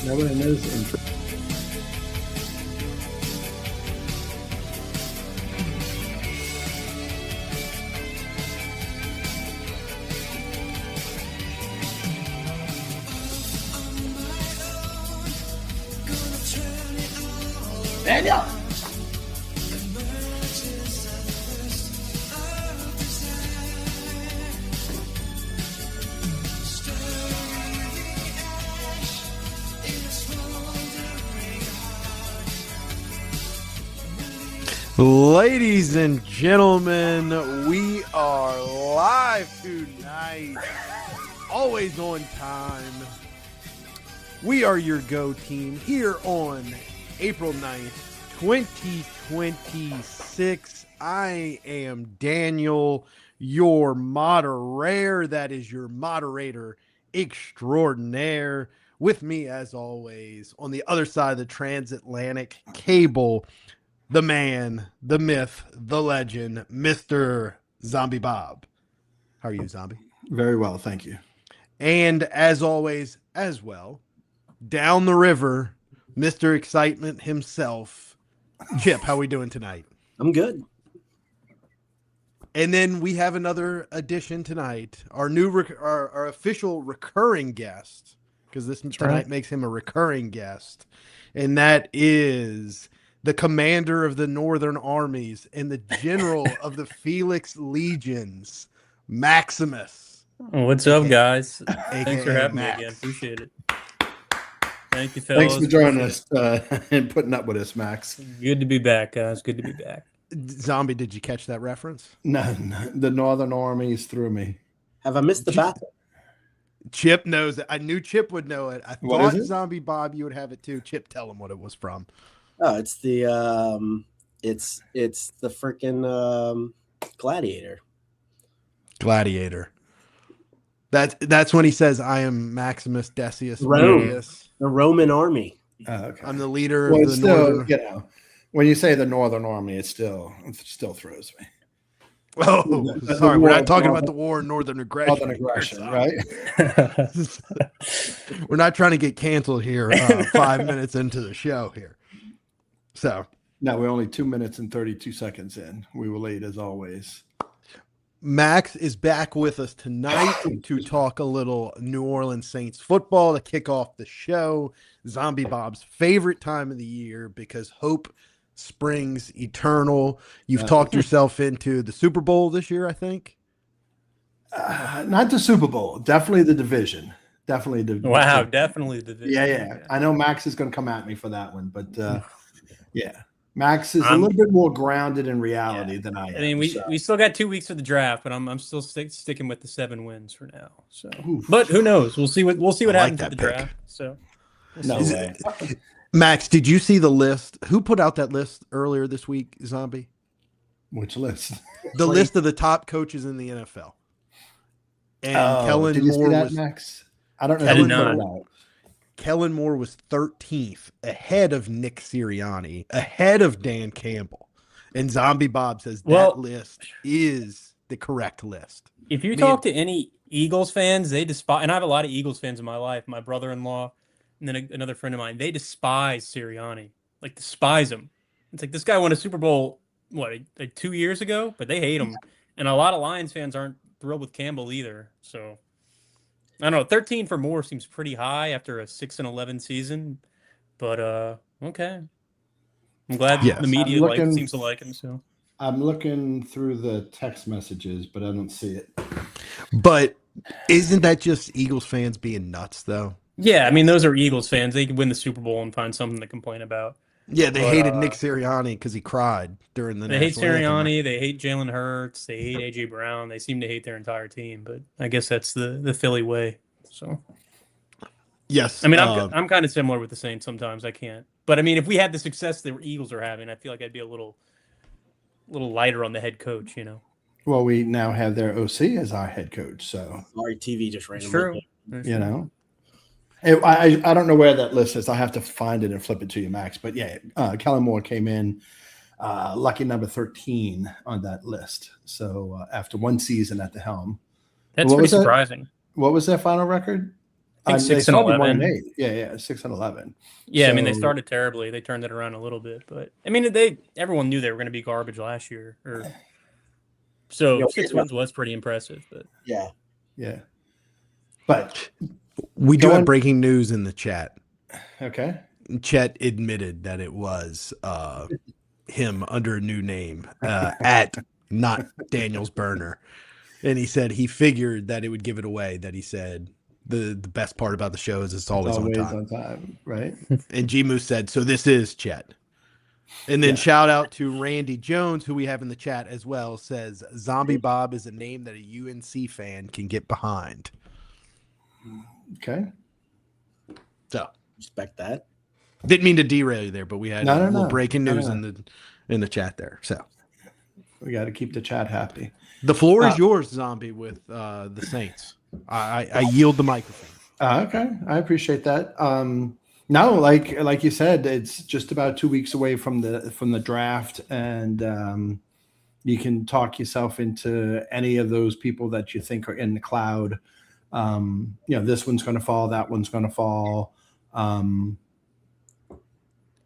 Nobody knows. Daniel. Ladies and gentlemen, we are live tonight, always on time. We are your Geaux Team here on April 9th, 2026. I am Daniel, your moderator. That is your moderator extraordinaire. With me, as always, on the other side of the transatlantic cable, the man, the myth, the legend, Mr. Zombie Bob. How are you, Zombie? Very well, thank you. And as always, as well, down the river, Mr. Excitement himself, Chip. How are we doing tonight? I'm good. And then we have another addition tonight, our new, our official recurring guest, because this tonight makes him a recurring guest, and that is the commander of the Northern Armies and the general of the Felix Legions, Maximus. What's up, guys? AKA Thanks for having Max. me again. Appreciate it. Thank you, fellas. Thanks for joining us and putting up with us, Max. Good to be back, guys. Good to be back. Zombie, did you catch that reference? No, the Northern Armies threw me. Have I missed the battle? Chip knows it. I knew Chip would know it. I What thought is it? Zombie Bob, you would have it too. Chip, tell him what it was from. Oh, it's the it's the freaking Gladiator. Gladiator. That's when he says, "I am Maximus Decius Rome. Meridius. The Roman army. Okay. I'm the leader Well, of it's the still, Northern." when you say the Northern Army, it still throws me. Oh, The sorry, war we're not of talking Northern- about the war in Northern aggression. Northern aggression, Sorry. right? We're not trying to get canceled here 5 minutes into the show here. So, No, we're only 2 minutes and 32 seconds in. We were late as always. Max is back with us tonight to talk a little New Orleans Saints football to kick off the show. Zombie Bob's favorite time of the year because hope springs eternal. You've talked yourself into the Super Bowl this year, I think. Not the Super Bowl, definitely the division. Definitely the Wow, definitely the Yeah. I know Max is going to come at me for that one, but yeah. Max is a little bit more grounded in reality than I am. I mean, we still got 2 weeks for the draft, but I'm still sticking with the 7 wins for now. So, Oof. but who knows? We'll see what I like happens that at the pick. draft. So, No Is way. Max, did you see the list? Who put out that list earlier this week, Zombie? Which list? The list of the top coaches in the NFL. And Kellen did you see Moore that, was Max? I don't know. I who did put not. it out. Kellen Moore was 13th, ahead of Nick Sirianni, ahead of Dan Campbell. And Zombie Bob says Well- that list is the correct list. if you Man. talk to any Eagles fans, they despise, and I have a lot of Eagles fans in my life. My brother-in-law, and then another friend of mine, they despise Sirianni, like despise him. It's like this guy won a Super Bowl like 2 years ago, but they hate him, and a lot of Lions fans aren't thrilled with Campbell either. So I don't know. 13 for Moore seems pretty high after a 6-11 season, but okay. I'm glad Yes. the media I'm looking- seems to like him. So I'm looking through the text messages, but I don't see it. But isn't that just Eagles fans being nuts, though? yeah, I mean those are Eagles fans. They could win the Super Bowl and find something to complain about. Yeah, they But, hated Nick Sirianni because he cried during the They hate national anthem. Sirianni. They hate Jalen Hurts. They hate A.J. Brown. They seem to hate their entire team. But I guess that's the Philly way. So Yes. I mean, I'm kind of similar with the Saints sometimes. I can't. But I mean, if we had the success the Eagles are having, I feel like I'd be a little lighter on the head coach. You know. Well, we now have their OC as our head coach, so Sorry, TV just ran. True. you know. I don't know where that list is. I have to find it and flip it to you, Max. But yeah, Kellen Moore came in lucky number 13 on that list. So after one season at the helm, That's What pretty was that? surprising. what was their final record? think They 6-11. 1-8. Yeah, 6-11. Yeah, I mean they So- started terribly. They turned it around a little bit, but I mean everyone knew they were going to be garbage last year. So 6 wins was pretty impressive. But Yeah. But We do Go have on. breaking news in the chat. okay. Chet admitted that it was him under a new name at not Daniel's burner. And he said he figured that it would give it away, that he said the best part about the show is it's always on time. Right? And G Moose said, so this is Chet. And then shout out to Randy Jones, who we have in the chat as well, says Zombie Bob is a name that a UNC fan can get behind. Okay. So Respect that. didn't mean to derail you there, but we had No, a little no. breaking No, news no. in the chat there. So We got to keep the chat happy. the floor is yours, Zombie, with the Saints. I yield the microphone. Okay, I appreciate that. No, like you said, it's just about 2 weeks away from the draft, and you can talk yourself into any of those people that you think are in the cloud. This one's going to fall, that one's going to fall.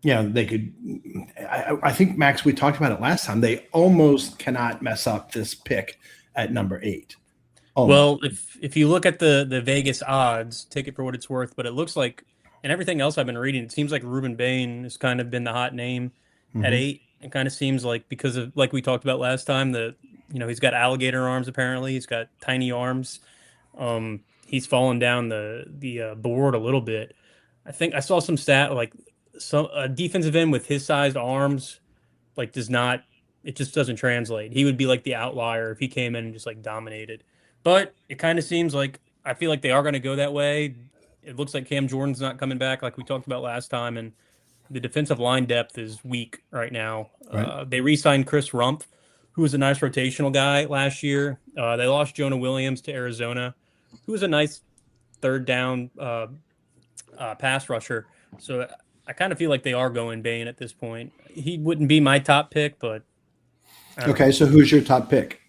They could. I think, Max, we talked about it last time. They almost cannot mess up this pick at number 8. Well, if you look at the Vegas odds, take it for what it's worth, but it looks like, and everything else I've been reading, it seems like Ruben Bain has kind of been the hot name at 8. It kind of seems like, because of, like we talked about last time, he's got alligator arms. Apparently, he's got tiny arms. He's fallen down the board a little bit. I think I saw some stat like a defensive end with his sized arms it just doesn't translate. He would be like the outlier if he came in and just dominated. But it kind of seems like, I feel like they are going to go that way. It looks like Cam Jordan's not coming back like we talked about last time, and the defensive line depth is weak right now. Right. They re-signed Chris Rumpf, who was a nice rotational guy last year. They lost Jonah Williams to Arizona, who was a nice third down pass rusher. So I kind of feel like they are going Bain at this point. He wouldn't be my top pick, but Okay, so who's your top pick?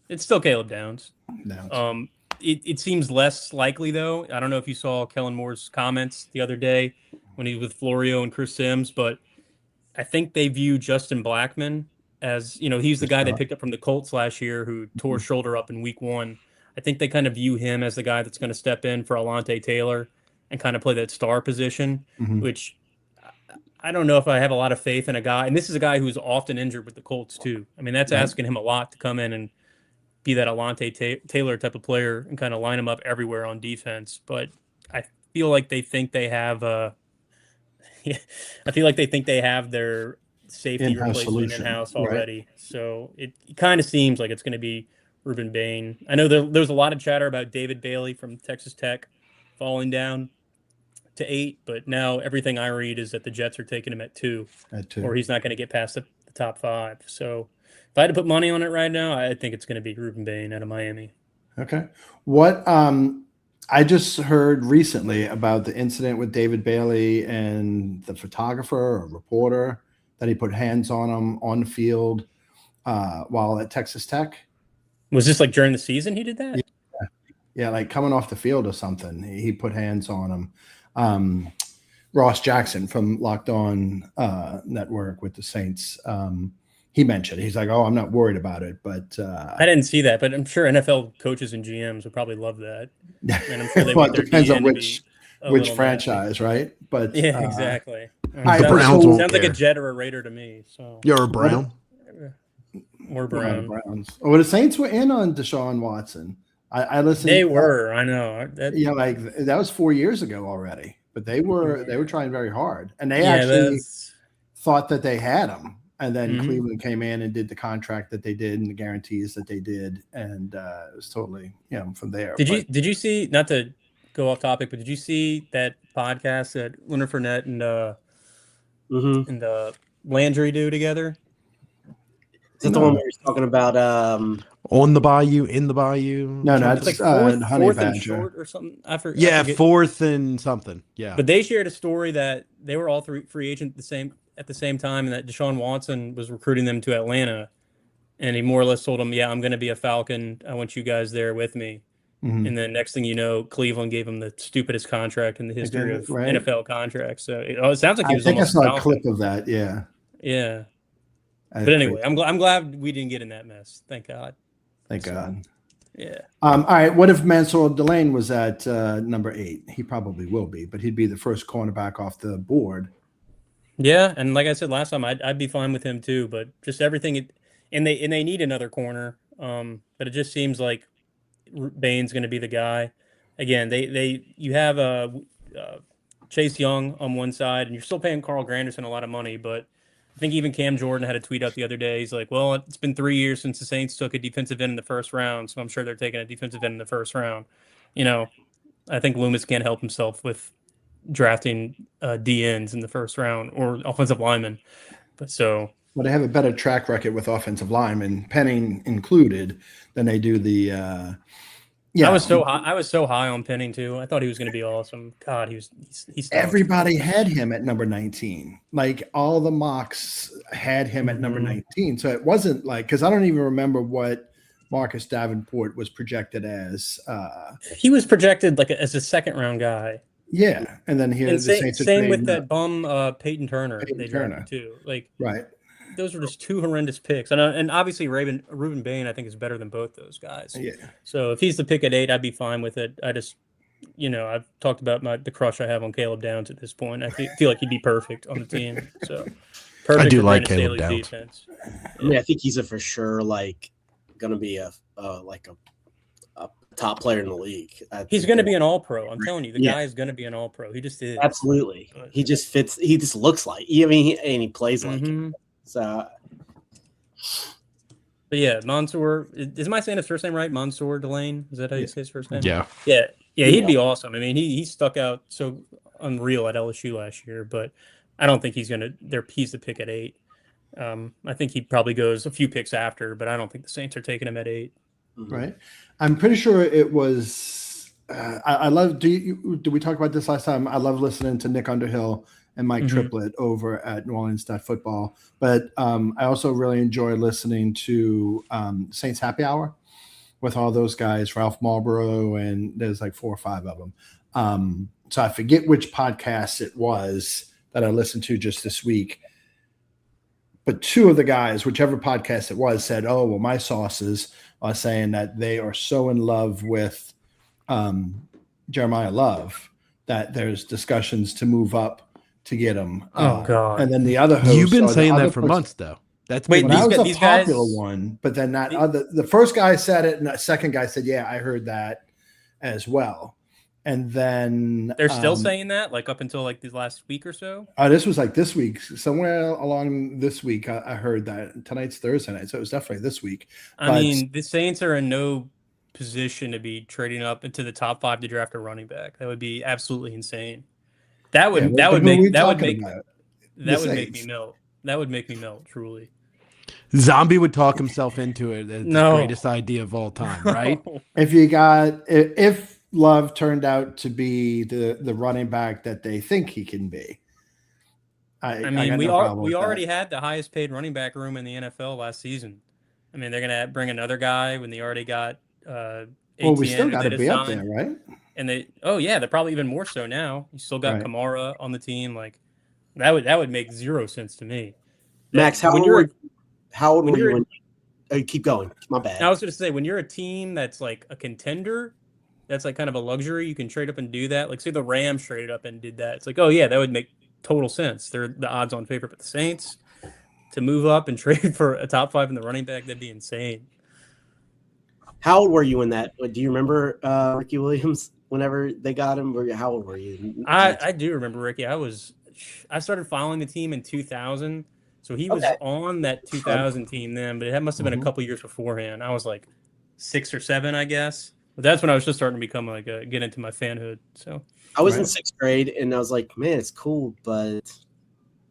it's still Caleb Downs. Downs. It seems less likely, though. I don't know if you saw Kellen Moore's comments the other day when he was with Florio and Chris Sims, but I think they view Justin Blackman as, he's the guy they picked up from the Colts last year who tore his shoulder up in week 1. I think they kind of view him as the guy that's going to step in for Alontae Taylor and kind of play that star position, which I don't know if I have a lot of faith in a guy. And this is a guy who's often injured with the Colts, too. I mean, that's asking him a lot to come in and be that Alontae Taylor type of player and kind of line him up everywhere on defense. But I feel like they think they have I feel like they think they have their safety In-house replacement solution, in-house right. already. So it kind of seems like it's going to be Ruben Bain. I know there's a lot of chatter about David Bailey from Texas Tech falling down to 8, but now everything I read is that the Jets are taking him at 2, or he's not going to get past the top 5. So if I had to put money on it right now, I think it's going to be Ruben Bain out of Miami. Okay. What I just heard recently about the incident with David Bailey and the photographer or reporter that he put hands on him on the field while at Texas Tech. Was this during the season he did that? Yeah, coming off the field or something. He put hands on him. Ross Jackson from Locked On Network with the Saints. He mentioned, he's like, "Oh, I'm not worried about it," but I didn't see that, but I'm sure NFL coaches and GMs would probably love that. And I'm sure they well, want it their depends on DN to be a which little franchise, right? But nasty. Yeah, exactly. The Browns won't sounds like a care. Jet or a Raider to me. So You're a Brown. or Brown. Browns. Well, the Saints were in on Deshaun Watson. I listened. They were. I know. That was 4 years ago already. But they were trying very hard, and they thought that they had him. And then Cleveland came in and did the contract that they did and the guarantees that they did, and it was totally from there. Did you see, not to go off topic, but did you see that podcast that Leonard Fournette and Landry do together? Is that the one where he's talking about On the Bayou, in the Bayou? No, It's that's Honey fourth and Badger. short or something. I forget. Yeah, 4th and something. Yeah. But they shared a story that they were all free agent at the same time, and that Deshaun Watson was recruiting them to Atlanta, and he more or less told them, "Yeah, I'm going to be a Falcon. I want you guys there with me." Mhm. And then next thing you know, Cleveland gave him the stupidest contract in the history did, of right? NFL contracts. So it sounds like he I was think I almost saw a Falcon. clip of that. Yeah. Yeah. That's But anyway, crazy. I'm glad we didn't get in that mess. Thank God. Thank So, God. Yeah. All right. What if Mansour Delane was at number 8? He probably will be, but he'd be the first cornerback off the board. Yeah, and like I said last time, I'd be fine with him too. But just everything, and they need another corner. But it just seems like Bain's going to be the guy. Again, you have Chase Young on one side, and you're still paying Carl Granderson a lot of money. But I think even Cam Jordan had a tweet out the other day. He's like, "Well, it's been 3 years since the Saints took a defensive end in the first round, so I'm sure they're taking a defensive end in the first round." You know, I think Loomis can't help himself with drafting DNs in the first round or offensive linemen. But so Well, they have a better track record with offensive linemen, Penning included, than they do the. Yeah, I was so high on Penning too. I thought he was going to be awesome. God, he stunk. everybody had him at number 19. Like all the mocks had him at number 19. So it wasn't like, because I don't even remember what Marcus Davenport was projected as. He was projected like as a second round guy. Yeah, and then here And the Saints same with that bum Peyton Turner Peyton they Turner. drafted too. Like right. those were just two horrendous picks. And obviously Reuben Bain I think is better than both those guys. Yeah. So if he's the pick at 8, I'd be fine with it. I just I've talked about the crush I have on Caleb Downs at this point. I feel like he'd be perfect on the team. So perfect. I do for like Brandon Caleb Staley's Downs. defense. I mean, I think he's a for sure gonna be a top player in the league. He's going to be an all-pro. I'm telling you, the Yeah. guy is going to be an all-pro. He just is. Absolutely. But- He just fits. He just looks like. I mean, and he plays like it. Mhm. So But yeah, Mansour. Is my saying his first name right? Mansour Delane. Is that how you say his first name? Yeah. Yeah. He'd be awesome. I mean, he stuck out so unreal at LSU last year, but I don't think he's the pick at 8. I think he probably goes a few picks after, but I don't think the Saints are taking him at 8. Right. I'm pretty sure it was. I love. Did we talk about this last time? I love listening to Nick Underhill and Mike Triplett over at New Orleans Football. But I also really enjoy listening to Saints Happy Hour with all those guys, Ralph Marlboro, and there's like 4 or 5 of them. So I forget which podcast it was that I listened to just this week. But 2 of the guys, whichever podcast it was, said, "Oh, well, my sources are saying that they are so in love with Jeremiah Love that there's discussions to move up to get him." Oh, God. And then the other host, You've been or the saying other that for person- months, though. That's Wait, been Well, that was these a guys- popular one, but then the first guy said it, and the second guy said, "Yeah, I heard that as well." And then They're still saying that, like up until like the last week or so. this was like this week, somewhere along this week. I heard that tonight's Thursday night, so it was definitely this week. I mean, the Saints are in no position to be trading up into the top 5 to draft a running back. That would be absolutely insane. That would make me melt. That would make me melt, truly. Zombie would talk himself into it as No. the greatest idea of all time, right? If Love turned out to be the running back that they think he can be. I mean, we already had the highest paid running back room in the NFL last season. I mean, they're going to bring another guy when they already got Well, we still ATN got to be up there, right? And they're probably even more so now. You still got Right. Kamara on the team. Like that would make zero sense to me. Max, how old were you when? Oh, keep going. My bad. I was going to say, when you're a team that's like a contender, that's like kind of a luxury. You can trade up and do that. Like say the Rams traded up and did that. It's like, oh yeah, that would make total sense. They're the odds-on favorite, but the Saints to move up and trade for a top 5 in the running back, that'd be insane. How old were you in that? Do you remember Ricky Williams whenever they got him? How old were you? I do remember Ricky. I started following the team in 2000, so he was on that 2000 team then, but it must have been a couple years beforehand. I was like 6 or 7, I guess. But that's when I was just starting to become get into my fanhood. So I was in 6th grade, and I was like, man, it's cool, but it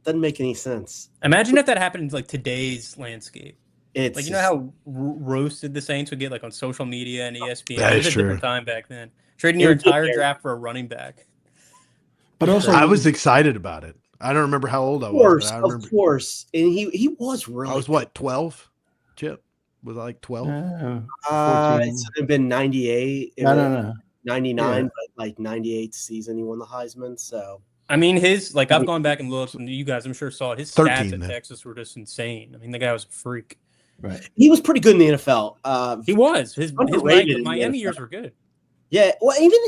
doesn't make any sense. Imagine if that happened in like today's landscape. It's like, you know how roasted the Saints would get like on social media and ESPN. That It is was a true. different time back then. Trading your entire draft for a running back. But also, I was excited about it. I don't remember how old I was. But I remember of course, and he was really. I was what, 12? Chip? Was it like 12? Oh, It's been 98. no. 99, Yeah. but like 98 season, he won the Heisman. So I mean, I've gone back and looked, and you guys, I'm sure, saw it. His 13 stats at then. Texas were just insane. I mean, the guy was a freak. Right. he was pretty good in the NFL. He was. His Underrated in the Miami NFL. years were good. Yeah, well, even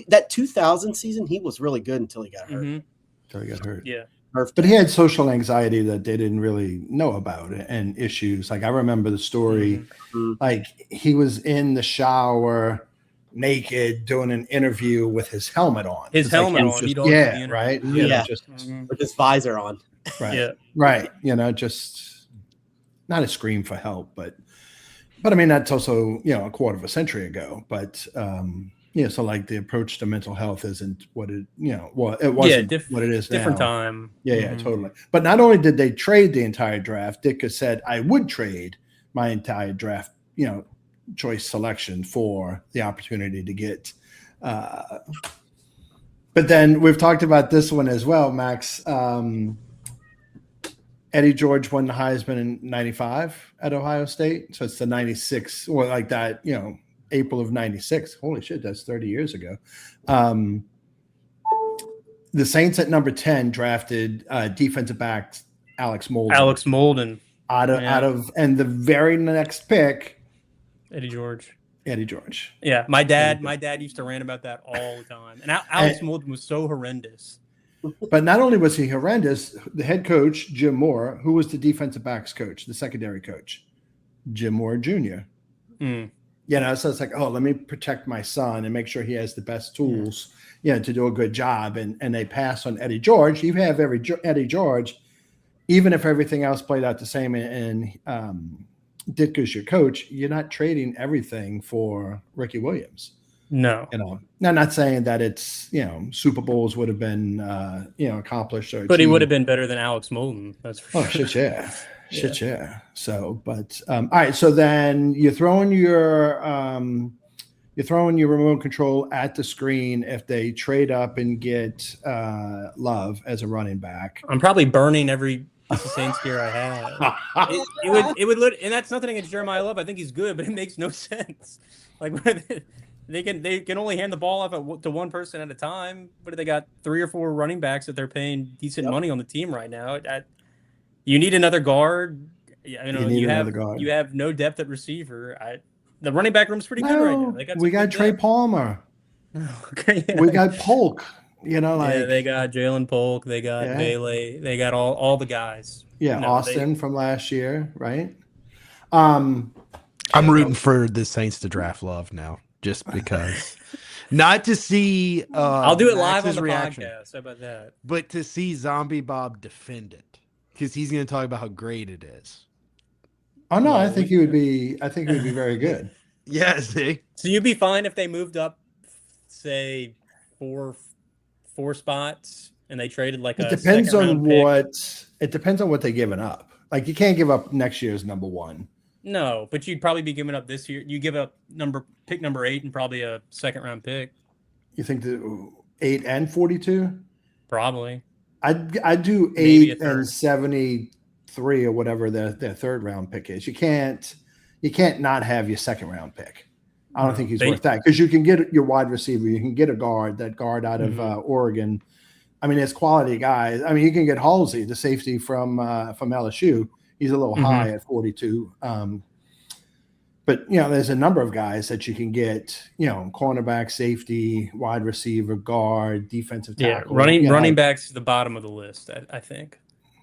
that 2000 season, he was really good until he got hurt. Mm-hmm. Until he got hurt. Yeah. Perfect. But he had social anxiety that they didn't really know about and issues. Like I remember the story, Mhm. like he was in the shower naked doing an interview with his helmet on. His It's like helmet he was on. just- He'd always do the interview. right. Yeah. Just Mhm. with his visor on. right. Yeah. Right. Just not a scream for help, but I mean that's also a quarter of a century ago. But so like the approach to mental health isn't what it well it wasn't what it is different now. time. Yeah, totally. But not only did they trade the entire draft, Ditka said, I would trade my entire draft, choice selection for the opportunity to get. But then we've talked about this one as well, Max. Eddie George won the Heisman in 95 at Ohio State. So it's the 96, or like that, April of 96. Holy shit, that's 30 years ago. The Saints at number 10 drafted defensive back Alex Molden. Out of and the very next pick, Eddie George. Yeah, my dad used to rant about that all the time. And Alex Molden was so horrendous. But not only was he horrendous, the head coach, Jim Moore, who was the defensive backs coach, the secondary coach, Jim Moore Jr. Mm. So it's like, let me protect my son and make sure he has the best tools, to do a good job. And they pass on Eddie George. You have Eddie George, even if everything else played out the same and Ditka's your coach, you're not trading everything for Ricky Williams. No. I'm not saying that it's, Super Bowls would have been, accomplished. But he would have been better than Alex Molden. That's for sure. Shit, yeah. Shit, yeah. So, but, all right. So then you're throwing your remote control at the screen if they trade up and get Love as a running back. I'm probably burning every piece of Saints gear I have. it would, and that's nothing against Jeremiah Love. I think he's good, but it makes no sense. Like, they can only hand the ball off to one person at a time. But they got 3 or 4 running backs that they're paying decent money on the team right now. You need another guard. You have no depth at receiver. The running back room's pretty good right now. We got Trey Palmer. Okay, yeah. We got Polk. they got Jalen Polk. They got Bailey. They got all the guys. Yeah, Austin from last year, right? I'm rooting for the Saints to draft Love now, just because. Not to see. I'll do it live on Max's the reaction, podcast. How about that? but to see Zombie Bob defend it, because he's going to talk about how great it is. Oh no, I think he would be. I think he would be very good. Yeah, see. So you'd be fine if they moved up, say, four spots, and they traded like It a depends on second-round pick? what. It depends on what they're giving up. Like you can't give up next year's number 1. No, but you'd probably be giving up this year. You give up pick number 8 and probably a second-round pick. You think the 8 and 42? Probably. I'd do Maybe 8 and 73 or whatever their third round pick is. You can't not have your second round pick. I don't think he's worth that because you can get your wide receiver. You can get a guard out of Oregon. I mean, it's quality guys. I mean, you can get Halsey, the safety from LSU. He's a little high at 42. But, there's a number of guys that you can get, cornerback, safety, wide receiver, guard, defensive tackle. Yeah, running back's the bottom of the list, I think.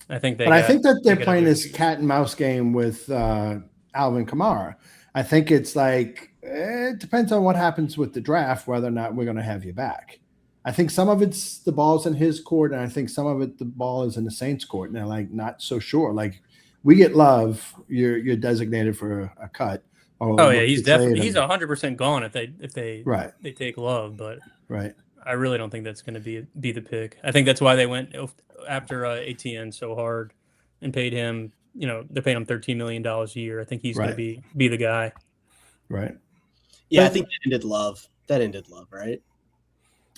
I think that they're playing this cat and mouse game with Alvin Kamara. I think it's like, it depends on what happens with the draft, whether or not we're going to have you back. I think some of it's the ball's in his court, and I think some of it, the ball is in the Saints' court. And they're like, not so sure. Like, we get Love, you're designated for a cut. He's definitely 100% gone if they take Love, but I really don't think that's going to be the pick. I think that's why they went after ATN so hard and paid him. They're paying him $13 million a year. I think he's going to be the guy. Right. Yeah, I think that ended Love. Right?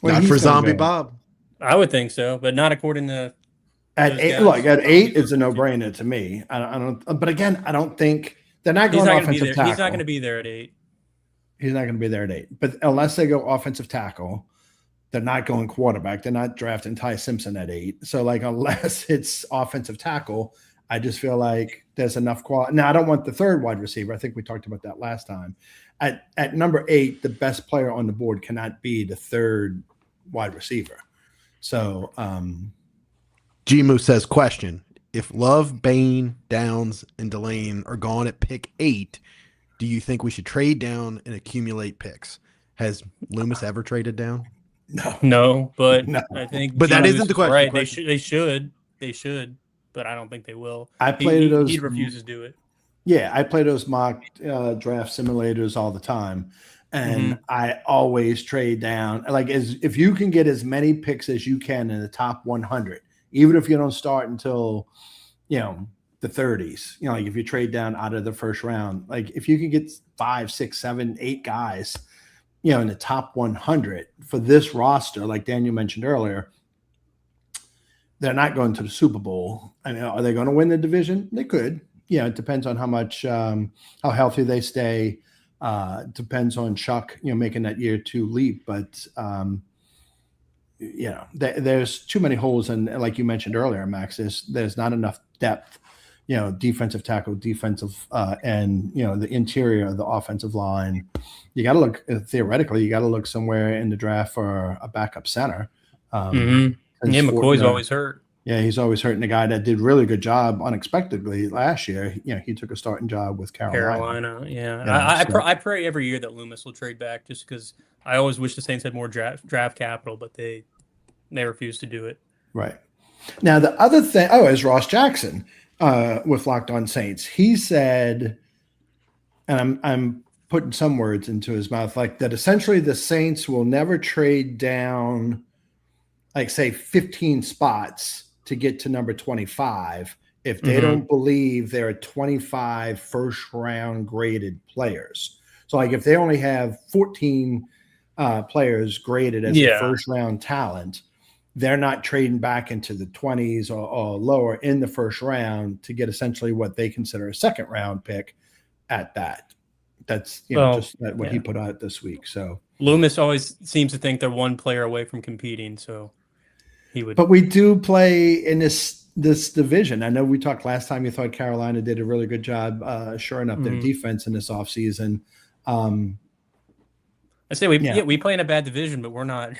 Well, not for Zombie Bob. I would think so, but not according to at 8. Look, at 8, it's a no-brainer to me. I don't. But again, I don't think They're not He's going not going to be offensive there. tackle. He's not going to be there at 8. He's not going to be there at 8. But unless they go offensive tackle, they're not going quarterback. They're not drafting Ty Simpson at 8. So, like, unless it's offensive tackle, I just feel like there's enough quality. Now, I don't want the third wide receiver. I think we talked about that last time. At number 8, the best player on the board cannot be the third wide receiver. So, Gimu says, question. If Love, Bain, Downs, and Delane are gone at pick 8, do you think we should trade down and accumulate picks? Has Loomis ever traded down? No, but No. I think. But that Genius isn't the is question. Right, The question- They should, but I don't think they will. I played those. He refuses to do it. Yeah, I play those mock draft simulators all the time, and I always trade down. Like, if you can get as many picks as you can in the top 100, even if you don't start until, the 30s. Like if you trade down out of the first round, like if you can get 5, 6, 7, 8 guys, in the top 100 for this roster, like Daniel mentioned earlier, they're not going to the Super Bowl. I mean, are they going to win the division? They could. It depends on how much, how healthy they stay. Depends on Chuck, making that year 2 leap. But, there's too many holes. And like you mentioned earlier, Max, there's not enough depth, defensive tackle, defensive, and, the interior of the offensive line. You got to look, theoretically, you got to look somewhere in the draft for a backup center. Yeah, McCoy's always hurt. Yeah, he's always hurting. The guy that did really good job unexpectedly last year. He took a starting job with Carolina. Yeah. I pray every year that Loomis will trade back, just because I always wish the Saints had more draft capital, but they refuse to do it. Right. Now the other thing, is Ross Jackson with Locked On Saints. He said, and I'm putting some words into his mouth, like that essentially the Saints will never trade down, like say 15 spots to get to number 25 if they don't believe there are 25 first round graded players. So like if they only have 14 players graded as a first round talent, they're not trading back into the 20s or lower in the first round to get essentially what they consider a second round pick at that. That's what he put out this week. So Loomis always seems to think they're one player away from competing, so he would. But we do play in this division. I know we talked last time. You thought Carolina did a really good job shoring up their defense in this offseason. I say we play in a bad division, but we're not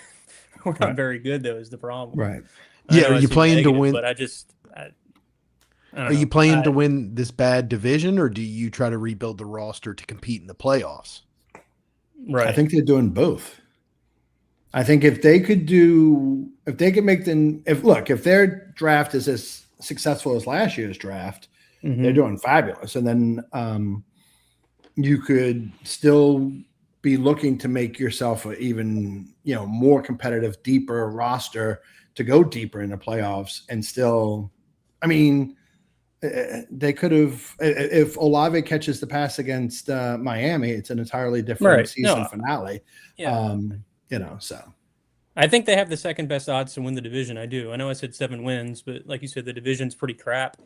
very good, though, is the problem. Right. Are you playing to win? But I don't Are you playing to win this bad division, or do you try to rebuild the roster to compete in the playoffs? Right. I think they're doing both. I think if their draft is as successful as last year's draft, they're doing fabulous. And then you could still be looking to make yourself an even, more competitive, deeper roster to go deeper in the playoffs. And still, I mean, they could have, if Olave catches the pass against Miami, it's an entirely different season finale. Yeah. So I think they have the second best odds to win the division. I do. I know I said 7 wins, but like you said, the division's pretty crap.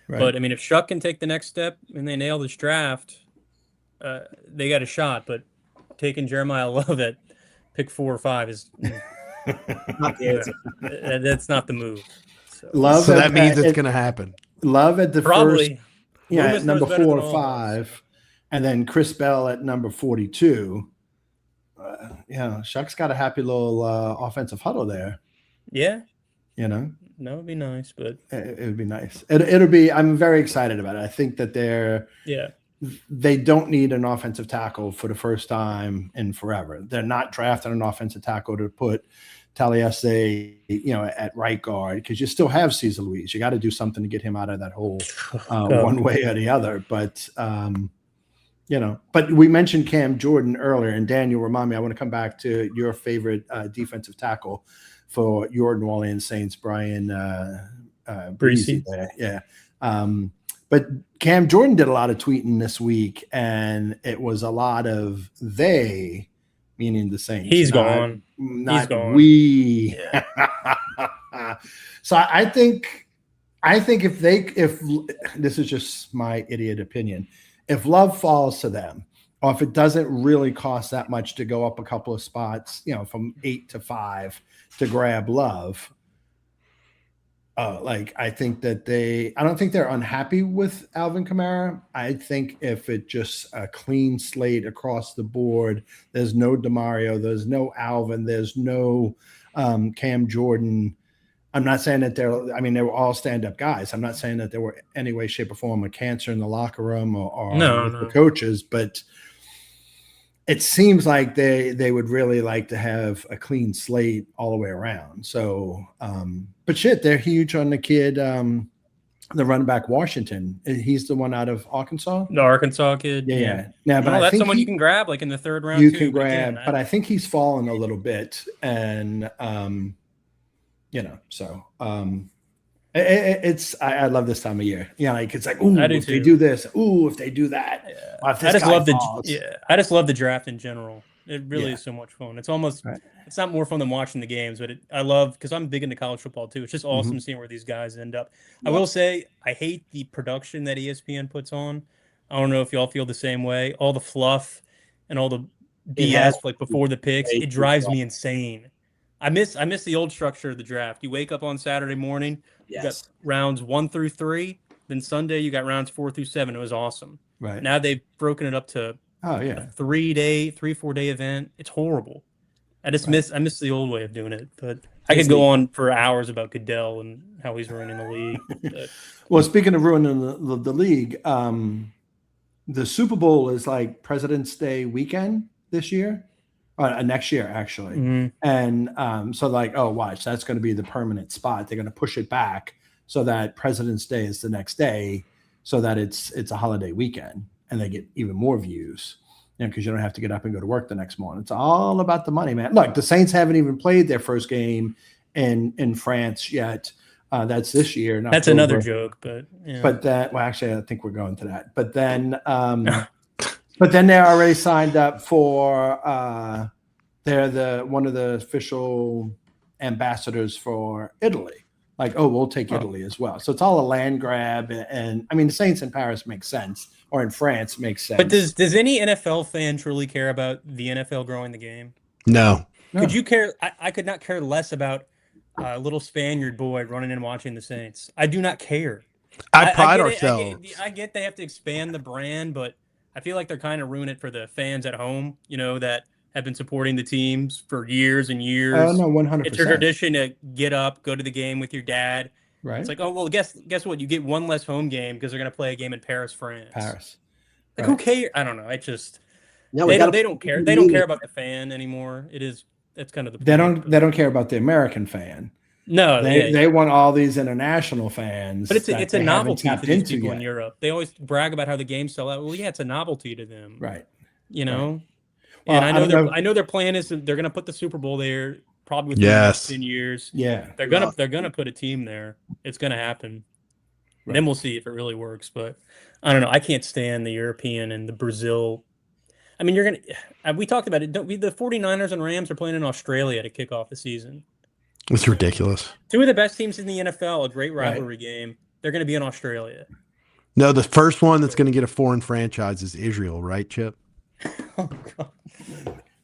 Right. But I mean, if Shuck can take the next step and they nail this draft, they got a shot. But taking Jeremiah Love at pick 4 or 5 is not the answer. That's not the move. So that means it's going to happen. Love at the probably first, at number 4 or 5, and then Chris Bell at number 42. Shuck's got a happy little offensive huddle there. Yeah. No, it'd be nice, but it would be nice. It'll be. I'm very excited about it. I think that they don't need an offensive tackle for the first time in forever. They're not drafting an offensive tackle to put Taliesin, at right guard, because you still have Cesar Luis. You got to do something to get him out of that hole one way or the other. But, but we mentioned Cam Jordan earlier, and Daniel, remind me, I want to come back to your favorite defensive tackle for your New Orleans Saints, Brian Breezy there. Yeah. But Cam Jordan did a lot of tweeting this week, and it was a lot of they, meaning the Saints. He's gone. Not we. Yeah. So I think if this is just my idiot opinion, if Love falls to them, or if it doesn't really cost that much to go up a couple of spots, from 8 to 5 to grab Love, I think that I don't think they're unhappy with Alvin Kamara. I think if it just a clean slate across the board, there's no DeMario, there's no Alvin, there's no Cam Jordan. I'm not saying that they were all stand-up guys. I'm not saying that there were any way, shape, or form a cancer in the locker room or with the coaches, but it seems like they would really like to have a clean slate all the way around. So, but shit, they're huge on the kid, the running back Washington. He's the one out of Arkansas. The Arkansas kid. Yeah. Now, but that's someone you can grab like in the third round. You can grab, but I think he's fallen a little bit, and so I love this time of year. It's like, ooh, if they do this, ooh, if they do that. Yeah. I just love the draft in general. It really is so much fun. It's almost it's not more fun than watching the games, but I love, because I'm big into college football too. It's just awesome seeing where these guys end up. I will say I hate the production that ESPN puts on. I don't know if y'all feel the same way. All the fluff and all the BS like before the picks, it drives me insane. I miss the old structure of the draft. You wake up on Saturday morning, you got rounds 1 through 3. Then Sunday you got rounds 4 through 7. It was awesome. Right now they've broken it up to a 3-4 day event. It's horrible. I miss the old way of doing it. But I could go on for hours about Goodell and how he's ruining the league. Well, speaking of ruining the league, the Super Bowl is like President's Day weekend this year. Next year, actually. And so watch, that's going to be the permanent spot. They're going to push it back so that President's Day is the next day, so that it's a holiday weekend and they get even more views, because you don't have to get up and go to work the next morning. It's all about the money, man. Look, the Saints haven't even played their first game in France yet. That's this year. That's another joke, but actually, I think we're going to that. But then but then they're already signed up for they're one of the official ambassadors for Italy. We'll take Italy as well. So it's all a land grab, and the Saints in Paris makes sense, or in France makes sense. But does any NFL fan truly care about the NFL growing the game? No. Could you care? I could not care less about a little Spaniard boy running and watching the Saints. I do not care. I pride ourselves. I get they have to expand the brand, but I feel like they're kind of ruining it for the fans at home, that have been supporting the teams for years and years. Oh, no, 100%. It's your tradition to get up, go to the game with your dad. Right. It's like, oh, well, guess what? You get one less home game because they're going to play a game in Paris, France. Right. Who cares? I don't know. They don't care. They don't care about the fan anymore. That's kind of the point. They don't care about the American fan. No, they want all these international fans. But it's a novelty for these people in Europe. They always brag about how the games sell out. Well, yeah, it's a novelty to them. Right. Right. Well, and I know their plan is they're going to put the Super Bowl there probably within the next 10 years. Yeah. They're gonna put a team there. It's going to happen. Right. Then we'll see if it really works. But I don't know. I can't stand the European and the Brazil. We talked about it. The 49ers and Rams are playing in Australia to kick off the season. It's ridiculous. 2 of the best teams in the NFL, a great rivalry game. They're going to be in Australia. No, the first one that's going to get a foreign franchise is Israel, right, Chip? Oh, God.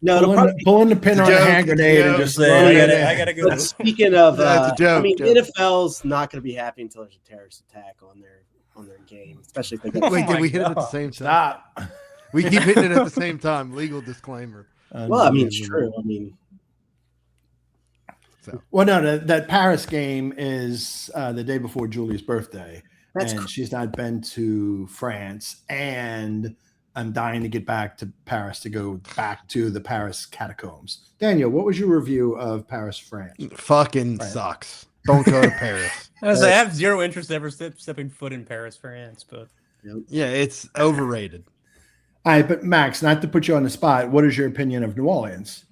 No, pulling the pin on a hand grenade and just throwing it. I gotta go. But speaking of, That's a joke. NFL's not going to be happy until there's a terrorist attack on their game, especially if they get. Wait, did we hit it at the same time? Stop. We keep hitting it at the same time. Legal disclaimer. Well, it's true. Well, no, that Paris game is the day before Julie's birthday, she's not been to France, and I'm dying to get back to Paris to go back to the Paris catacombs. Daniel, what was your review of Paris, France? Fucking sucks. Don't go to Paris. I have zero interest ever stepping foot in Paris, France, but yeah, it's overrated. All right, but Max, not to put you on the spot, what is your opinion of New Orleans?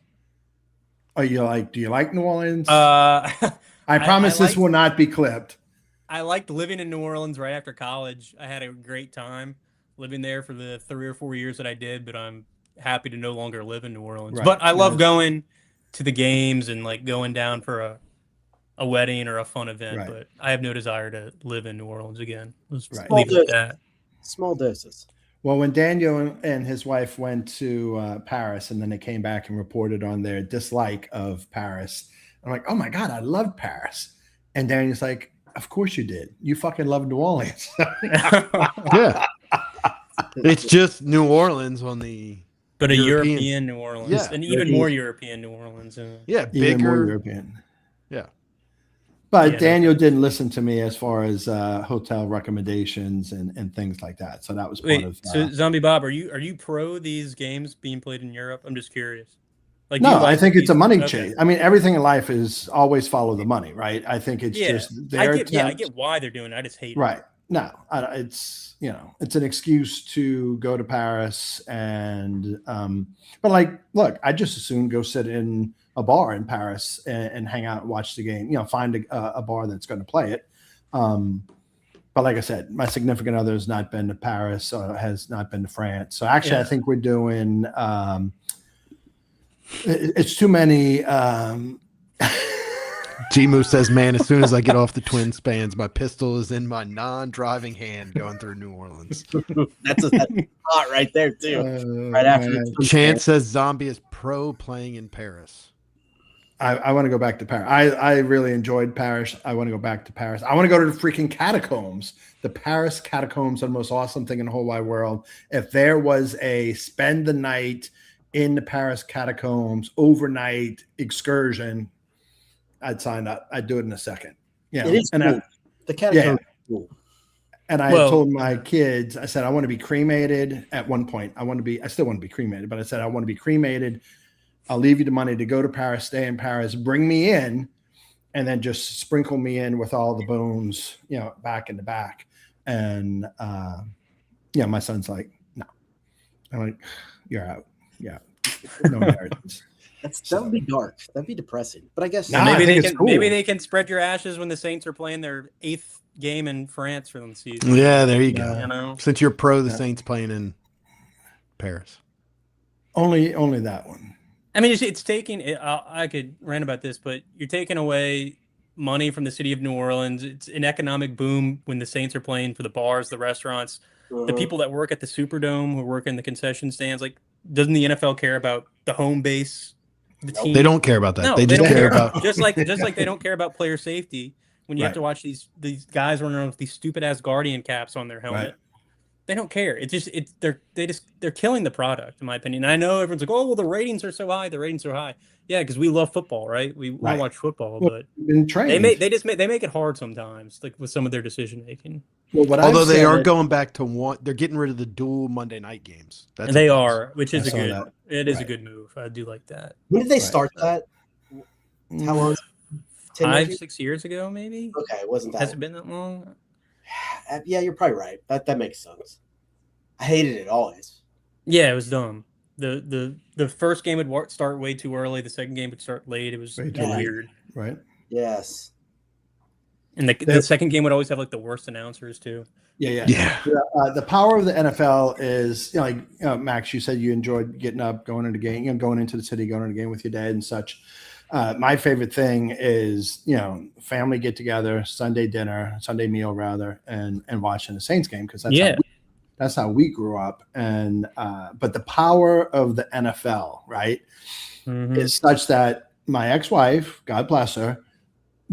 Do you like New Orleans? I promise this will not be clipped. I liked living in New Orleans right after college. I had a great time living there for the 3 or 4 years that I did, but I'm happy to no longer live in New Orleans. Right. But I love going to the games and going down for a wedding or a fun event, right. But I have no desire to live in New Orleans again. Let's leave it at that. Small doses. Well, when Daniel and his wife went to Paris, and then they came back and reported on their dislike of Paris, I'm like, oh my God, I loved Paris. And Daniel's like, of course you did. You fucking love New Orleans. Yeah. It's just New Orleans on the But a European New Orleans, Yeah. and even more European New Orleans. Yeah, Even more bigger. European. Yeah. But Yeah, Daniel didn't listen to me as far as hotel recommendations and things like that. So that was part Wait, of. so Zombie Bob, are you pro these games being played in Europe? I'm just curious. Like, No, I think it's a money Okay. chase. I mean, everything in life is always follow the money, right? I think it's just I their get why they're doing it. I just hate right. it. No, it's it's an excuse to go to Paris and but like, look, I just as soon go sit in a bar in Paris and hang out and watch the game. Find a bar that's going to play it. But like I said, my significant other has not been to Paris, has not been to France. So actually, I think we're doing. It's too many. G-Moo says, man, as soon as I get off the twin spans, my pistol is in my non-driving hand going through New Orleans. That's hot right there, too. Right after the Chance says Zombie is pro playing in Paris. I want to go back to Paris. I really enjoyed Paris. I want to go back to Paris. I want to go to the freaking catacombs. The Paris catacombs are the most awesome thing in the whole wide world. If there was a spend the night in the Paris catacombs overnight excursion, I'd sign up. I'd do it in a second. Yeah, it is cool. The catacombs are cool. And I told my kids, I said, I want to be cremated at one point. I still want to be cremated, but I said, I want to be cremated. I'll leave you the money to go to Paris, stay in Paris, bring me in, and then just sprinkle me in with all the bones, back in the back. And, my son's like, no. I'm like, you're out. Yeah. No inheritance. That would be dark. That'd be depressing. But I guess maybe they can spread your ashes when the Saints are playing their 8th game in France for the season. Yeah, there you go. Since you're pro the Saints playing in Paris. Only that one. I mean, it's taking. I could rant about this, but you're taking away money from the city of New Orleans. It's an economic boom when the Saints are playing for the bars, the restaurants, the people that work at the Superdome who work in the concession stands. Like, doesn't the NFL care about the home base? The team? They don't care about that. No, they just care about just like they don't care about player safety when you have to watch these guys running around with these stupid ass Guardian caps on their helmet. Right. They don't care. They're killing the product, in my opinion. And I know everyone's like, oh, well, the ratings are so high. The ratings are high. Yeah, because we love football, right? We watch football, but they make it hard sometimes, like with some of their decision making. Well, although they are going back to they're getting rid of the dual Monday night games. They are, which is a good move. I do like that. When did they start that? How long? 5-6 years ago, maybe. Okay, it wasn't that. Has it been that long? Yeah, you're probably right. That makes sense. I hated it always. Yeah, it was dumb. The first game would start way too early. The second game would start late. It was weird. Right. Yes. And the second game would always have like the worst announcers too. Yeah. The power of the NFL is, Max, you said you enjoyed getting up, going into the game, going into the city, going into the game with your dad and such. My favorite thing is, family get together, Sunday meal rather, and watching the Saints game, because that's how we grew up. And but the power of the NFL, right, is such that my ex-wife, God bless her,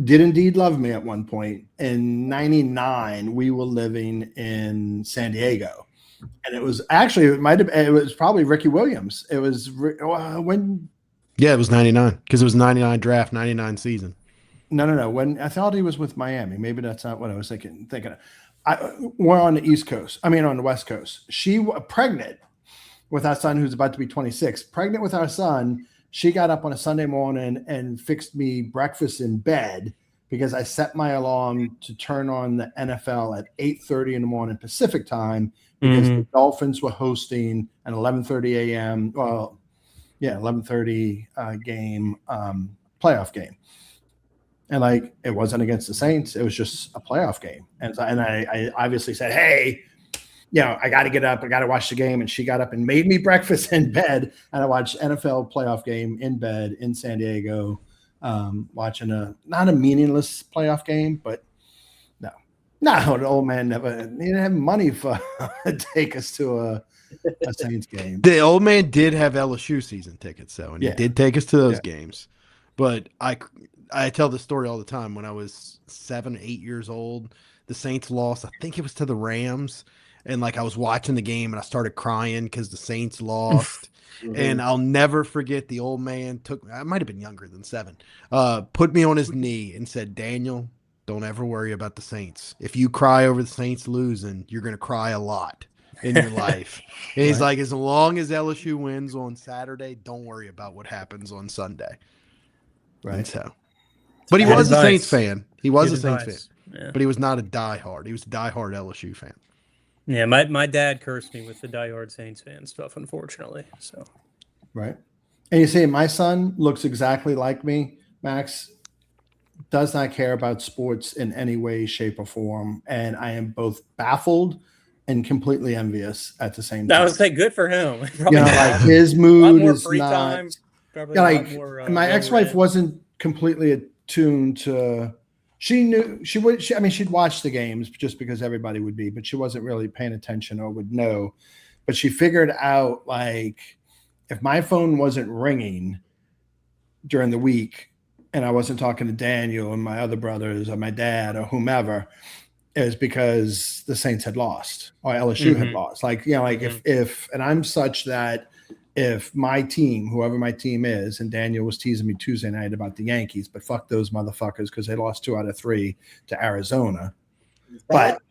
did indeed love me at one point. In '99, we were living in San Diego, and it was actually it was probably Ricky Williams. It was when. Yeah, it was 99 because it was 99 draft, 99 season. No. When I thought he was with Miami, maybe that's not what I was thinking of. We're on the East Coast. I mean, on the West Coast. She was pregnant with our son, who's about to be 26. Pregnant with our son, she got up on a Sunday morning and fixed me breakfast in bed because I set my alarm to turn on the NFL at 8:30 in the morning Pacific time because the Dolphins were hosting an 11:30 a.m. 11:30 game, playoff game. And it wasn't against the Saints. It was just a playoff game. And I obviously said, hey, I got to get up. I got to watch the game. And she got up and made me breakfast in bed. And I watched NFL playoff game in bed in San Diego, watching not a meaningless playoff game, but no. No, the old man never. He didn't have money for to take us to a Saints game. The old man did have LSU season tickets, though, and he Yeah. did take us to those games. But I tell the story all the time. When I was 7, 8 years old, the Saints lost. I think it was to the Rams, and like I was watching the game and I started crying because the Saints lost. And I'll never forget the old man I might have been younger than 7. Put me on his knee and said, "Daniel, don't ever worry about the Saints. If you cry over the Saints losing, you're going to cry a lot in your life." And he's like, as long as LSU wins on Saturday, don't worry about what happens on Sunday. Right. And so, but he was a Saints fan. He was Good a Saints advice. fan, Yeah. but he was not a diehard. He was a diehard LSU fan. Yeah, my dad cursed me with the diehard Saints fan stuff, unfortunately. So Right. And you see, my son looks exactly like me. Max does not care about sports in any way, shape, or form. And I am both baffled and completely envious at the same time. I would say good for him. You know, like his a lot mood more is free not. time. Probably Yeah, a lot like more, my ex-wife well-read. wasn't completely attuned to. She knew she would. I mean, she'd watch the games just because everybody would be, but she wasn't really paying attention or would know. But she figured out, like, if my phone wasn't ringing during the week and I wasn't talking to Daniel and my other brothers or my dad or whomever, it was because the Saints had lost or LSU had lost. Like, you know, like if and I'm such that if my team, whoever my team is, and Daniel was teasing me Tuesday night about the Yankees, but fuck those motherfuckers because they lost 2 out of 3 to Arizona. But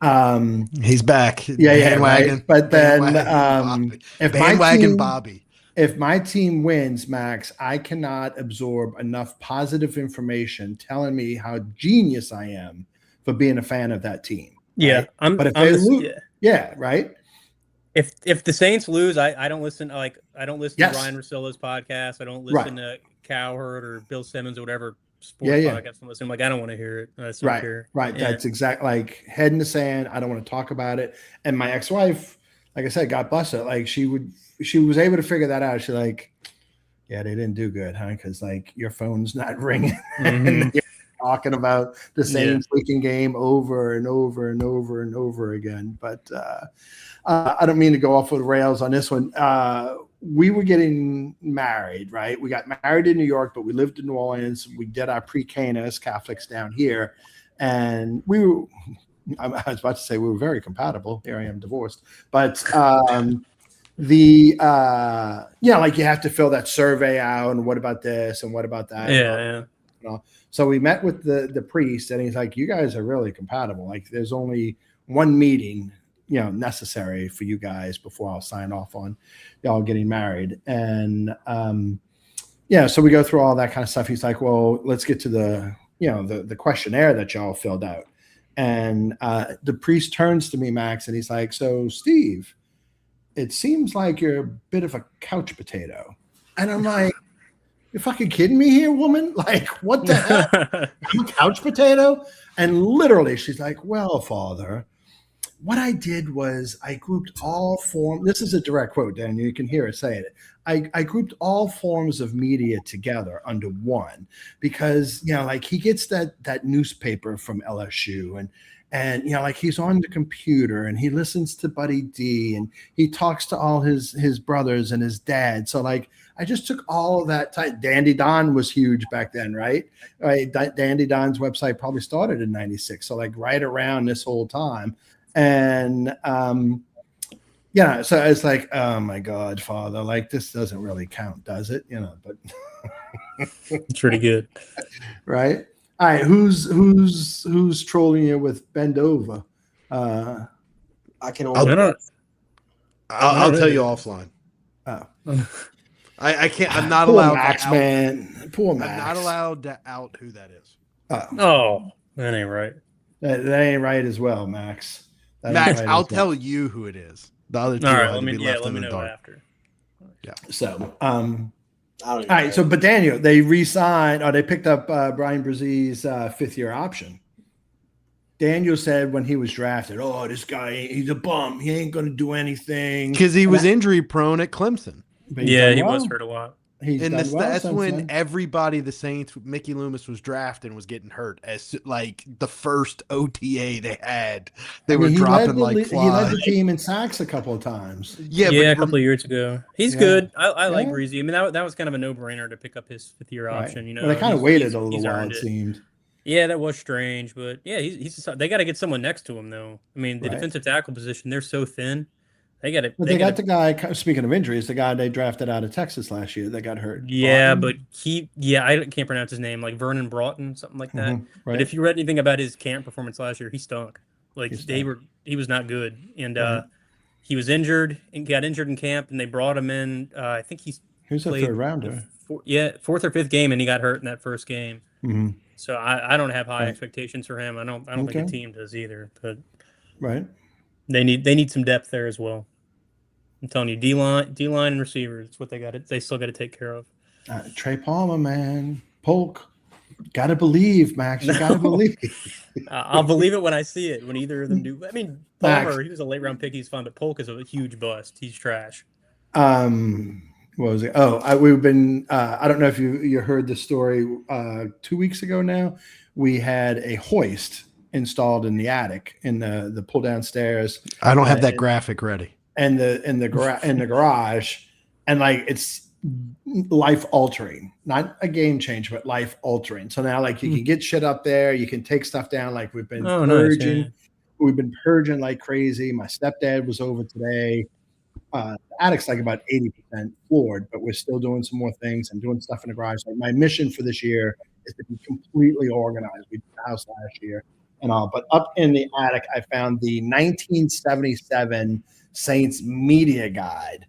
He's back. yeah, Bandwagon. right. But then Bobby. if Bandwagon Bobby. If my team wins, Max, I cannot absorb enough positive information telling me how genius I am for being a fan of that team. Yeah, right? But if they lose, right. If the Saints lose, I don't listen. I don't listen Yes. to Ryan Russillo's podcast. I don't listen to Cowherd or Bill Simmons or whatever sports podcast I'm listening. Like, I don't want to hear it. I just don't care. Right. Yeah. That's exactly like head in the sand. I don't want to talk about it. And my ex-wife, like I said, God bless her. Like she was able to figure that out. She's like, yeah, they didn't do good, huh? Because like your phone's not ringing. And you're talking about the same freaking game over and over and over and over again. But I don't mean to go off with rails on this one. We were getting married, right? We got married in New York, but we lived in New Orleans. We did our pre-Cana as Catholics down here. And I was about to say we were very compatible. Here I am divorced. But like you have to fill that survey out and what about this and what about that? Yeah. You know? So we met with the priest and he's like, you guys are really compatible. Like there's only one meeting, necessary for you guys before I'll sign off on y'all getting married. And so we go through all that kind of stuff. He's like, well, let's get to the questionnaire that y'all filled out. And the priest turns to me, Max, and he's like, so Steve, it seems like you're a bit of a couch potato. And I'm like, you're fucking kidding me here, woman? Like, what the hell? I'm a couch potato? And literally she's like, well, Father, what I did was I grouped all forms. This is a direct quote, Daniel. You can hear her say it. I grouped all forms of media together under one because, like he gets that newspaper from LSU and like he's on the computer and he listens to Buddy D and he talks to all his brothers and his dad. So like I just took all of that time. Dandy Don was huge back then, right? Dandy Don's website probably started in 96. So like right around this whole time. And so it's like, oh my God, Father, like this doesn't really count, does it? But it's pretty good. Right. All right, who's trolling you with bend over? I can only. I'll tell you offline. Oh. I can't. I'm not Poor allowed. Max, to out, man. Poor Max. I'm not allowed to out who that is. Oh, that ain't right. That ain't right as well, Max. Max, I'll tell you who it is. The other two are to be left in the know dark. after. Yeah. So, all right. So, but Daniel, they re-signed or they picked up Brian Brzez's 5th-year option. Daniel said when he was drafted, "Oh, this guy, he's a bum. He ain't going to do anything because he was injury prone at Clemson." Yeah, he was hurt a lot. He's And done well that's since when then. everybody, the Saints, Mickey Loomis was drafting, was getting hurt. As like the first OTA they had, they were dropping like he led flies. the team in sacks a couple of times. Yeah, Yeah, a but couple of years ago. He's Yeah. good. I like Yeah. Breezy. I mean, that was kind of a no-brainer to pick up his fifth-year Right. option. You know, But they kind of He's- waited he's- a little he's while, earned it seemed. Yeah, that was strange, but yeah, they got to get someone next to him though. I mean, the Right. defensive tackle position, they're so thin. They got to. But they got the guy, speaking of injuries, the guy they drafted out of Texas last year that got hurt. Yeah, Broughton? but I can't pronounce his name, like Vernon Broughton, something like that. Mhm, But right. if you read anything about his camp performance last year, he stunk. Like He he was not good, and Right. he was injured and got injured in camp, and they brought him in. I think He was a played third rounder. fourth or fifth game, and he got hurt in that first game. Mhm. So I don't have high Right. expectations for him. I don't think Okay. the team does either. But Right. they need some depth there as well. I'm telling you, D line and receivers. That's what they got. They still got to take care of. Trey Palmer, man. Polk. Gotta believe, Max. You gotta No. believe. I'll believe it when I see it. When either of them do. I mean, Max. Palmer, he was a late round pick. He's fun, but Polk is a huge bust. He's trash. What was it? Oh, we've been. I don't know if you heard the story. 2 weeks ago now, we had a hoist installed in the attic in the pull down stairs. I don't have that graphic ready. And in the garage, and like it's life altering, not a game changer, but life altering. So now like you can get shit up there, you can take stuff down. Like we've been purging, Nice, yeah. we've been purging like crazy. My stepdad was over today. The attic's like about 80% floored, but we're still doing some more things and doing stuff in the garage. Like my mission for this year is to be completely organized. We did the house last year and all, but up in the attic, I found the 1977 Saints media guide.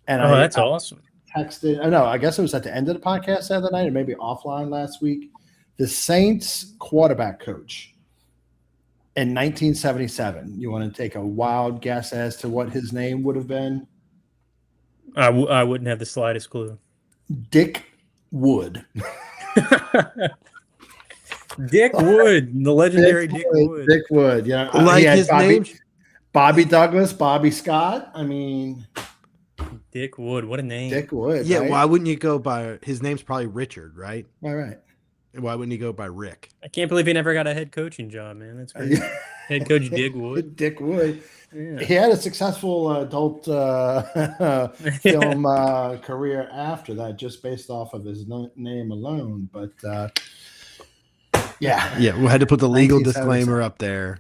And That's awesome. Texted, I guess it was at the end of the podcast the other night, or maybe offline last week. The Saints quarterback coach in 1977. You want to take a wild guess as to what his name would have been? I wouldn't have the slightest clue. Dick Wood. Dick Wood, the legendary Dick Wood. Dick Wood. Yeah, Like his name, Bobby Douglas, Bobby Scott. I mean, Dick Wood, what a name. Dick Wood. yeah. Right? Why wouldn't you go by his name's probably Richard, right? Right. Why wouldn't you go by Rick? I can't believe he never got a head coaching job, man. That's crazy. Head coach Dick Wood. Dick Wood. Yeah. He had a successful adult film career after that, just based off of his name alone. But yeah, We had to put the legal 1977. disclaimer up there.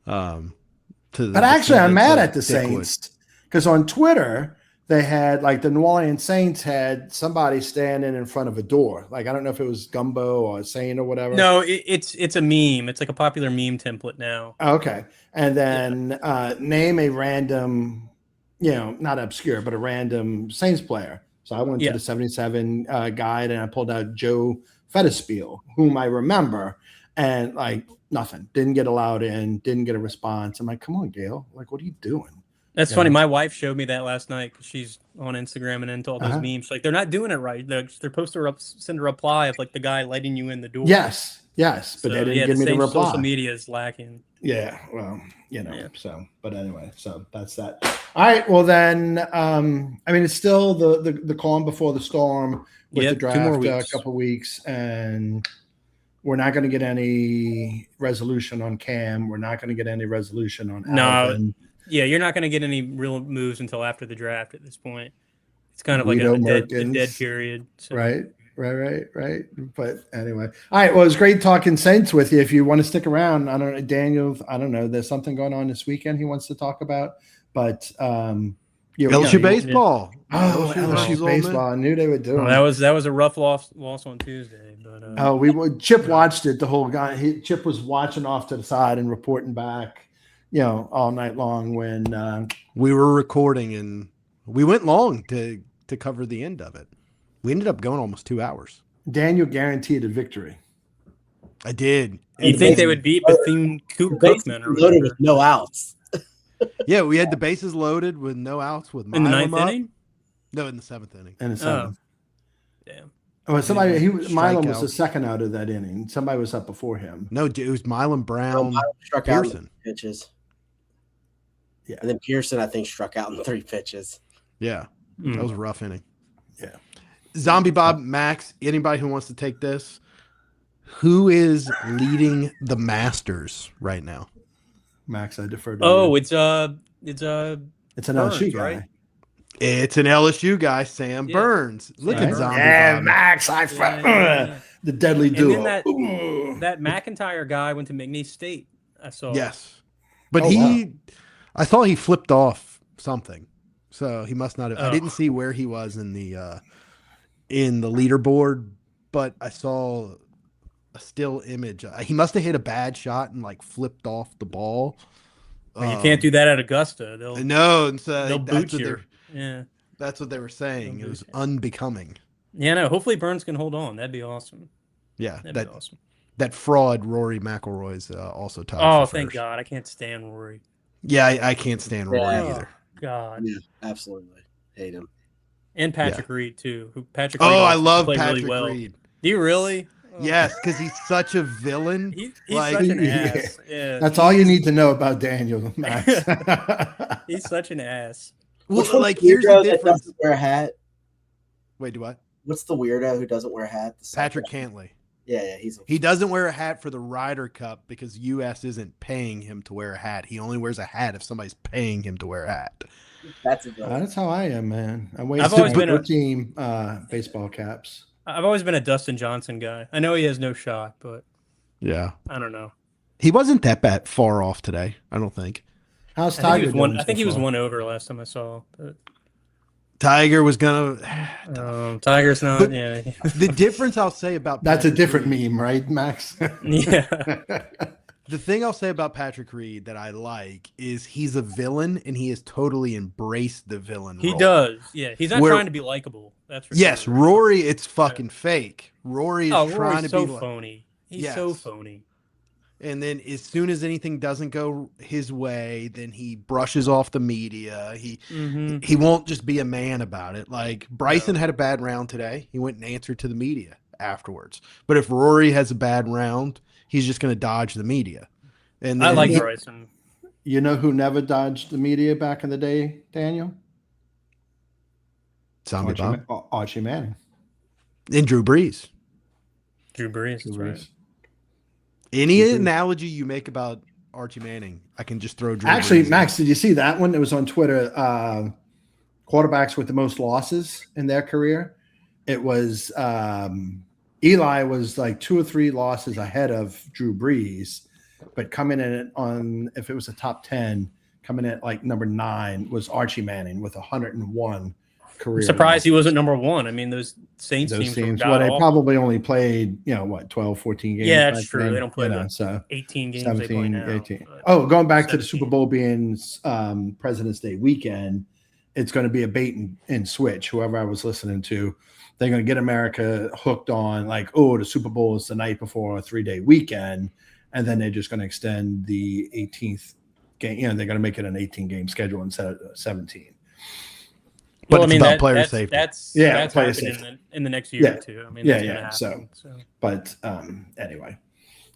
But actually, I'm mad at the Dick Wood. Saints because on Twitter they had like the New Orleans Saints had somebody standing in front of a door. Like I don't know if it was Gumbo or Saint or whatever. No, it's a meme. It's like a popular meme template now. Okay. And then name a random, not obscure, but a random Saints player. So I went to the 77 guide and I pulled out Joe Fettispiel, whom I remember, and like nothing. Didn't get allowed in, didn't get a response. I'm like, come on, Gail. Like, what are you doing? That's funny. My wife showed me that last night because she's on Instagram and into all those memes. She's like, they're not doing it right. They're supposed to send a reply of like the guy letting you in the door. Yes, but So, they didn't give me the reply. Social media is lacking. Yeah, well, so, but anyway, so that's that. All right, well then, I mean, it's still the calm before the storm with the 2 more draft, weeks. a couple weeks, and we're not going to get any resolution on Cam. We're not going to get any resolution on Alvin. Yeah, you're not going to get any real moves until after the draft at this point. It's kind of like Guido a dead Merkins. period. So. Right. But anyway, all right. Well, it was great talking Saints with you. If you want to stick around, I don't know, Daniel. I don't know. There's something going on this weekend he wants to talk about, but LSU baseball. Oh, LSU LSU baseball. I knew they would do it. That was a rough loss on Tuesday. But Chip watched it. The whole guy. Chip was watching off to the side and reporting back, all night long when we were recording, and we went long to cover the end of it. We ended up going almost 2 hours. Daniel guaranteed a victory. I did. You think they would beat Bethune Cookman or Loaded whatever? with no outs. Yeah, we had the bases loaded with no outs with In the Milam ninth up. inning? No, in the 7th inning. In the seventh. Damn. Oh, somebody. Milam was Strikeout. the second out of that inning. Somebody was up before him. No, it was Milam, Brown, Struck out Pearson. in 3 pitches. Yeah. And then Pearson, I think, struck out in 3 pitches. Yeah, that was a rough inning. Yeah. Zombie Bob, Max, anybody who wants to take this, who is leading the Masters right now? Max, I defer to Oh, you. it's an LSU guy. right? It's an LSU guy, Sam Yeah. Burns. Look Sam at Burns. Zombie Yeah, Bob. Max, the deadly And duo. then Ooh. that McIntyre guy went to McNeese State. I saw. Yes. But Oh, wow. I saw he flipped off something. So he must not have. I Oh. didn't see where he was in the leaderboard, but I saw a still image. He must have hit a bad shot and like flipped off the ball. Well, you can't do that at Augusta. No, and so They'll that's boot what you. Yeah. that's what they were saying. They'll It was boot you. unbecoming. Yeah, no. Hopefully Burns can hold on. That'd be awesome. Yeah, That'd be awesome. that fraud Rory McIlroy's also tied. Oh, for thank first. God. I can't stand Rory. Yeah, I can't stand Rory Yeah. either. God. Yeah, absolutely. Hate him. And Patrick Reed too. Patrick Oh, Reed I also love played Patrick really well. Reed. Do you really? Oh. Yes, because he's such a villain. He's Like- such an Yeah. ass. Yeah. That's all you need to know about Daniel, Max. He's such an ass. Well, Which one's like here's the weirdo that difference. doesn't wear a hat? Wait, do what? What's the weirdo who doesn't wear a hat? Patrick Cantley. Yeah, He doesn't wear a hat for the Ryder Cup because U.S. isn't paying him to wear a hat. He only wears a hat if somebody's paying him to wear a hat. that's a villain. That's how I am, man. I I've wasted always been Geaux a- Team baseball caps. I've always been a Dustin Johnson guy. I know he has no shot, but Yeah. I don't know. He wasn't that bad far off today, I don't think. How's I think Tiger he was one. doing I think so he was far? one over last time I saw. But, Tiger was gonna Tiger's not. But- Yeah. the difference I'll say about That's a Patrick different Reed- meme, right, Max? Yeah. The thing I'll say about Patrick Reed that I like is he's a villain and he has totally embraced the villain He role. does. Yeah. He's not Where- trying to be likable. That's for Yes, sure. Rory, it's fucking fake. Rory is Oh, trying Rory's to so be like, phony. He's Yes. so phony. and then as soon as anything doesn't go his way, then he brushes off the media. Mm-hmm. He won't just be a man about it. Like Bryson had a bad round today. He went and answered to the media afterwards. But if Rory has a bad round, he's just going to dodge the media. And I then like Bryson. You know who never dodged the media back in the day, Daniel? Zombie Bob Archie Manning. and Drew Brees. Drew Brees. That's right. Any Drew Brees. analogy you make about Archie Manning, I can just throw Drew Actually, Brees in. Max, did you see that one? It was on Twitter. Quarterbacks with the most losses in their career. It was Eli was like 2 or 3 losses ahead of Drew Brees, but coming in on, if it was a top 10, coming in at like number 9 was Archie Manning with 101 career. I'm surprised he losses. wasn't number 1. I mean, those Saints Those teams were teams. god Well, they awful. probably only played, 12, 14 games. Yeah, that's back true. then, They don't play the so 18 games they play 17, now. 18. but- Oh, going back to the 17. Super Bowl being President's Day weekend, it's going to be a bait and switch. Whoever I was listening to, they're going to get America hooked on like, oh, the Super Bowl is the night before a 3-day weekend, and then they're just going to extend the 18th game. They're going to make it an 18-game schedule instead of 17. But it's about player safety. That's player happening safety. in the next year Yeah. or two. I mean, Yeah, that's yeah, gonna happen, so. But anyway,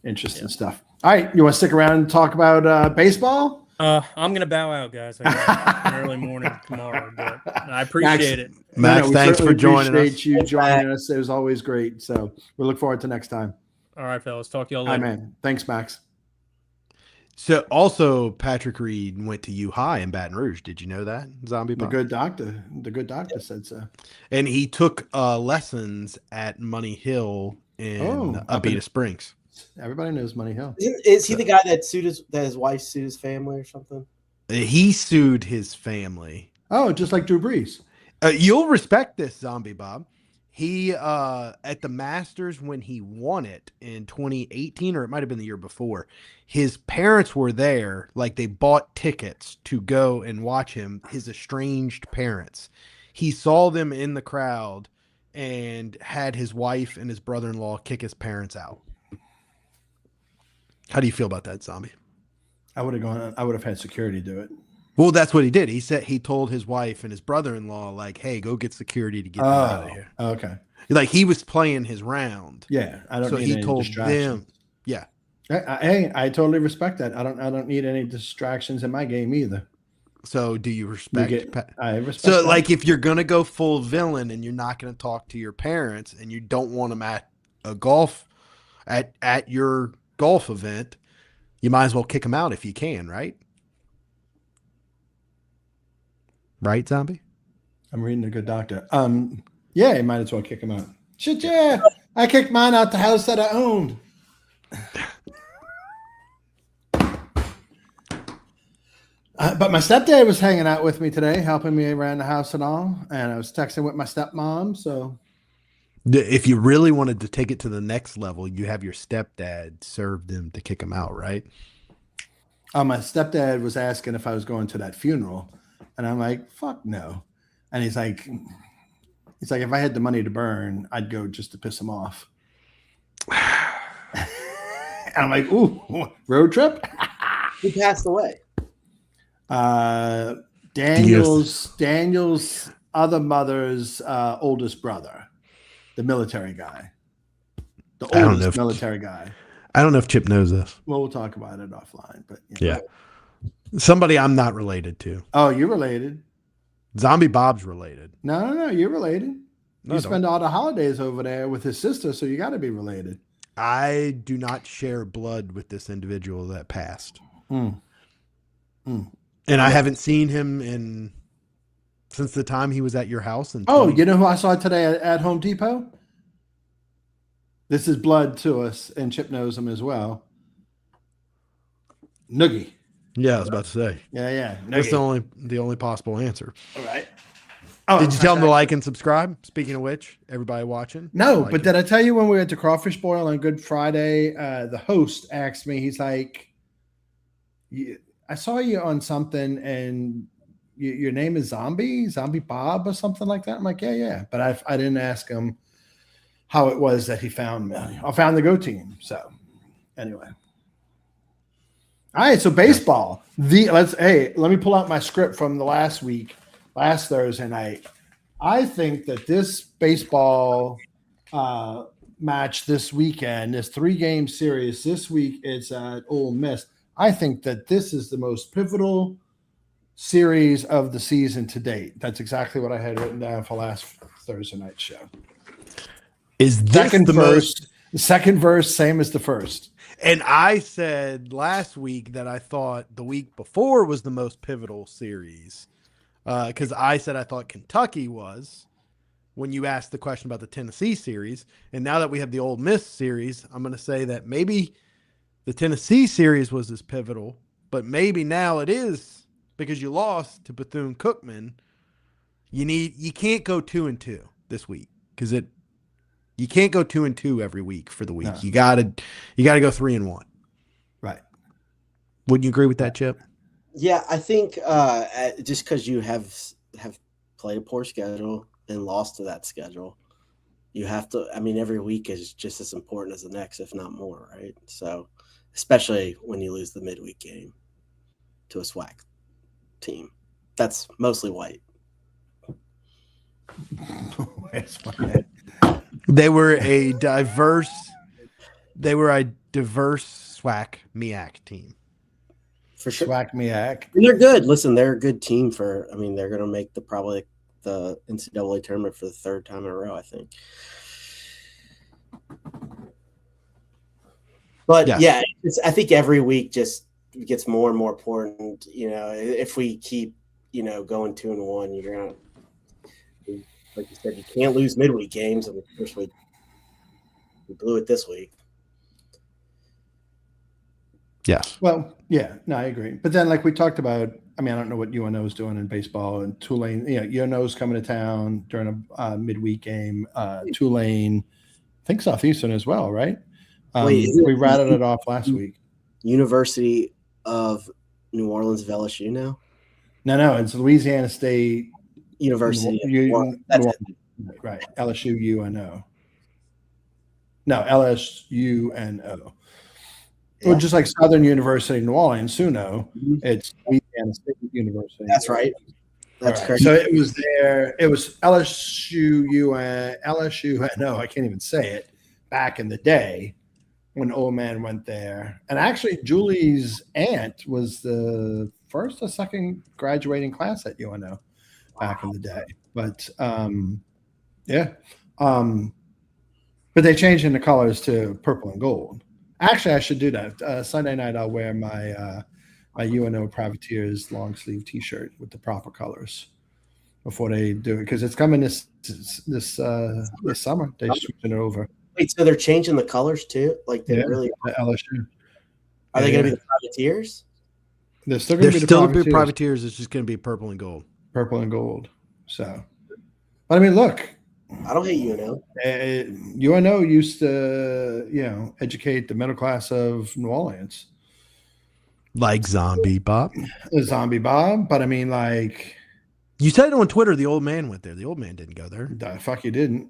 interesting stuff. All right, you want to stick around and talk about baseball? I'm gonna bow out, guys. I got an early morning tomorrow, but I appreciate it. Max, we thanks certainly for joining appreciate us. you joining us. It was always great. So we look forward to next time. All right, fellas. Talk to y'all Hi, later. man. Thanks, Max. So also Patrick Reed went to U High in Baton Rouge. Did you know that? Zombie The Bob? good doctor said so. And he took lessons at Money Hill in up in- Abita Springs. Everybody knows Money Hill. Is he the guy that his wife sued his family or something? He sued his family. Oh, just like Drew Brees. You'll respect this, Zombie Bob. He at the Masters when he won it in 2018, or it might have been the year before, his parents were there. Like they bought tickets to go and watch him, his estranged parents. He saw them in the crowd and had his wife and his brother-in-law kick his parents out. How do you feel about that, Zombie? I would have had security do it. Well, that's what he did. He said he told his wife and his brother-in-law, like, "Hey, go get security to get them out of here." Okay. Like he was playing his round. Yeah, I don't So need he any told distractions. them, yeah. Hey, I totally respect that. I don't need any distractions in my game either. So do you respect? I respect So that. like if you're gonna go full villain and you're not gonna talk to your parents and you don't want them at a golf at your golf event, you might as well kick them out if you can, right? Right, Zombie? I'm reading a good doctor. Yeah, you might as well kick him out. Shit, yeah. I kicked mine out the house that I owned. But my stepdad was hanging out with me today, helping me around the house and all. And I was texting with my stepmom. So If you really wanted to take it to the next level, you have your stepdad serve them to kick them out, right? my stepdad was asking if I was going to that funeral. And I'm like, fuck no. And he's like, if I had the money to burn, I'd go just to piss him off. And I'm like, ooh, road trip? Who passed away? Daniel's other mother's oldest brother, the military guy, the oldest military guy. I don't know if Chip knows this. Well, we'll talk about it offline, but yeah. Somebody I'm not related to. Oh, you're related. Zombie Bob's related. No, you're related. No, you spend all the holidays over there with his sister, so you got to be related. I do not share blood with this individual that passed. And I haven't seen him since the time he was at your house. You know who I saw today at Home Depot? This is blood to us, and Chip knows him as well. Noogie. Yeah, I was about to say. Yeah. That's the only possible answer. All right. Did you tell him to like and subscribe? Speaking of which, everybody watching. No, but did I tell you when we went to Crawfish Boil on Good Friday, the host asked me, he's like, I saw you on something and your name is Zombie Bob or something like that. I'm like, yeah. But I didn't ask him how it was that he found me. I found the Geaux Team. So anyway. All right. So baseball, let me pull out my script from the last Thursday night. I think that this baseball match this weekend, this 3-game series this week, it's at Ole Miss. I think that this is the most pivotal series of the season to date. That's exactly what I had written down for last Thursday night show. Is this the second verse same as the first? And I said last week that I thought the week before was the most pivotal series because I said I thought Kentucky was when you asked the question about the Tennessee series. And now that we have the Ole Miss series, I'm going to say that maybe the Tennessee series was as pivotal, but maybe now it is because you lost to Bethune-Cookman. You can't go 2-2 this week because you can't go 2-2 every week for the week. No. You gotta go 3-1. Right. Wouldn't you agree with that, Chip? Yeah, I think just because you have played a poor schedule and lost to that schedule, you have to. I mean, every week is just as important as the next, if not more. Right. So, especially when you lose the midweek game to a SWAC team that's mostly white. They were a diverse SWAC MEAC team. For sure. SWAC MEAC. And they're good. Listen, they're a good team they're going to make probably the NCAA tournament for the third time in a row, I think. But yeah, I think every week just gets more and more important. You know, if we keep, going 2-1, you're going to, like you said, you can't lose midweek games. And of course we blew it this week. Yeah. Well, yeah, no, I agree. But then, like we talked about, I mean, I don't know what UNO is doing in baseball, and Tulane, UNO's coming to town during a midweek game. Tulane, I think Southeastern as well, right? We rattled it off last week. University of New Orleans of LSU now? No, it's Louisiana State University. Right, LSU UNO. No, LSUNO. Yeah. Well, just like Southern University, New Orleans, SUNO, it's Louisiana State University. That's right. That's correct. So it was there. It was LSUNO. I can't even say it. Back in the day, when Old Man went there, and actually Julie's aunt was the first or second graduating class at UNO back in the day. But yeah. But they changed in the colors to purple and gold. Actually, I should do that. Sunday night, I'll wear my my UNO Privateers long sleeve T-shirt with the proper colors before they do it, because it's coming this summer. They're switching it over. Wait, so they're changing the colors too? Like they really the LSU. are they going to be the Privateers? They're still going to be the Privateers. Privateers. It's just going to be purple and gold. Purple and gold. So, but I mean, look. I don't hate UNO. UNO used to, educate the middle class of New Orleans. Like Zombie Bob. Zombie Bob. But I mean, like. You said on Twitter the old man went there. The old man didn't go there. Fuck, he didn't.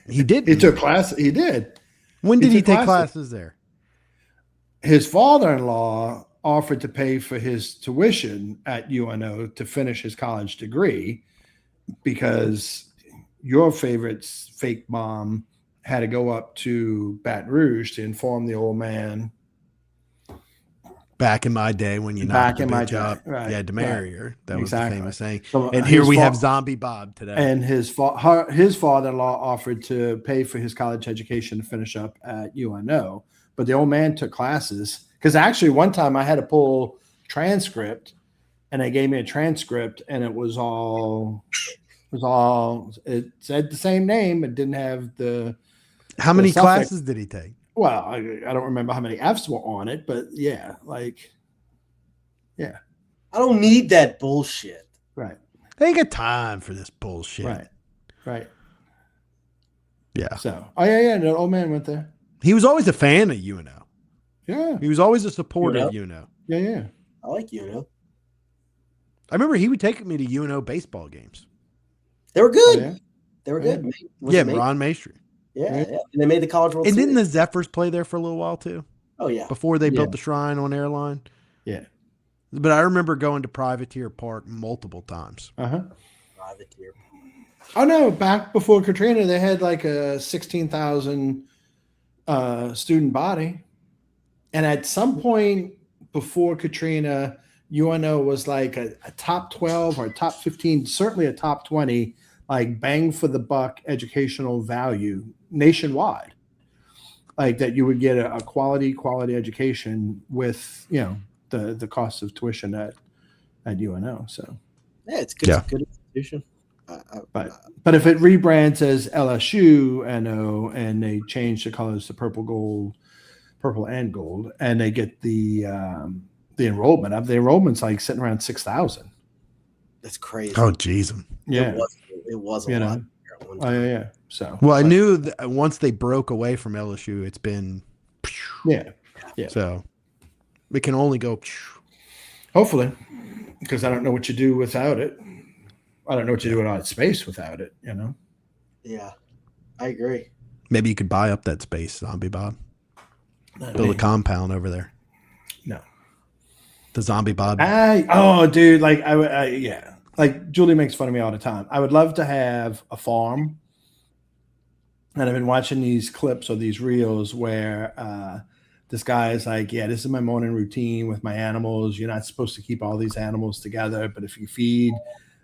He did. He took class. He did. When did he take classes there? His father-in-law offered to pay for his tuition at UNO to finish his college degree, because your favorite fake mom had to go up to Baton Rouge to inform the old man. Back in my day, when you knocked the bitch up, you had to marry her. That was the famous saying. So, and here we have Zombie Bob today. And his father-in-law offered to pay for his college education to finish up at UNO. But the old man took classes. Because actually one time I had to pull transcript, and they gave me a transcript, and it said the same name. It didn't have the. How many classes did he take? Well, I don't remember how many F's were on it, but yeah. I don't need that bullshit. Right. They ain't got time for this bullshit. Right. Yeah. So, the old man went there. He was always a fan of UNO. Yeah. He was always a supporter of UNO. Yeah. I like UNO. I remember he would take me to UNO baseball games. They were good. Oh, yeah? They were good. Ron Maestri. Yeah. And they made the College World Series. Series. Didn't the Zephyrs play there for a little while too? Oh, yeah. Before they built the shrine on Airline? Yeah. But I remember going to Privateer Park multiple times. Privateer. Oh, no. Back before Katrina, they had like a 16,000 student body. And at some point before Katrina, UNO was like a top 12 or a top 15, certainly a top 20, like bang for the buck educational value nationwide. Like that you would get a quality education with, the cost of tuition at UNO. So yeah, it's good. Yeah. It's a good institution. But if it rebrands as LSU NO and they change the colors to purple and gold, and they get the enrollment. The enrollment's like sitting around 6,000. That's crazy. Oh, geez. Yeah, it was a lot. Oh yeah. So I knew that once they broke away from LSU, it's been yeah. So it can only go. Hopefully, because I don't know what you do without it. I don't know what you do without space without it. Yeah, I agree. Maybe you could buy up that space, Zombie Bob. Build a compound over there. No. The Zombie Bob. Dude, like like Julie makes fun of me all the time. I would love to have a farm, and I've been watching these clips or these reels where this guy is like, this is my morning routine with my animals. You're not supposed to keep all these animals together, but if you feed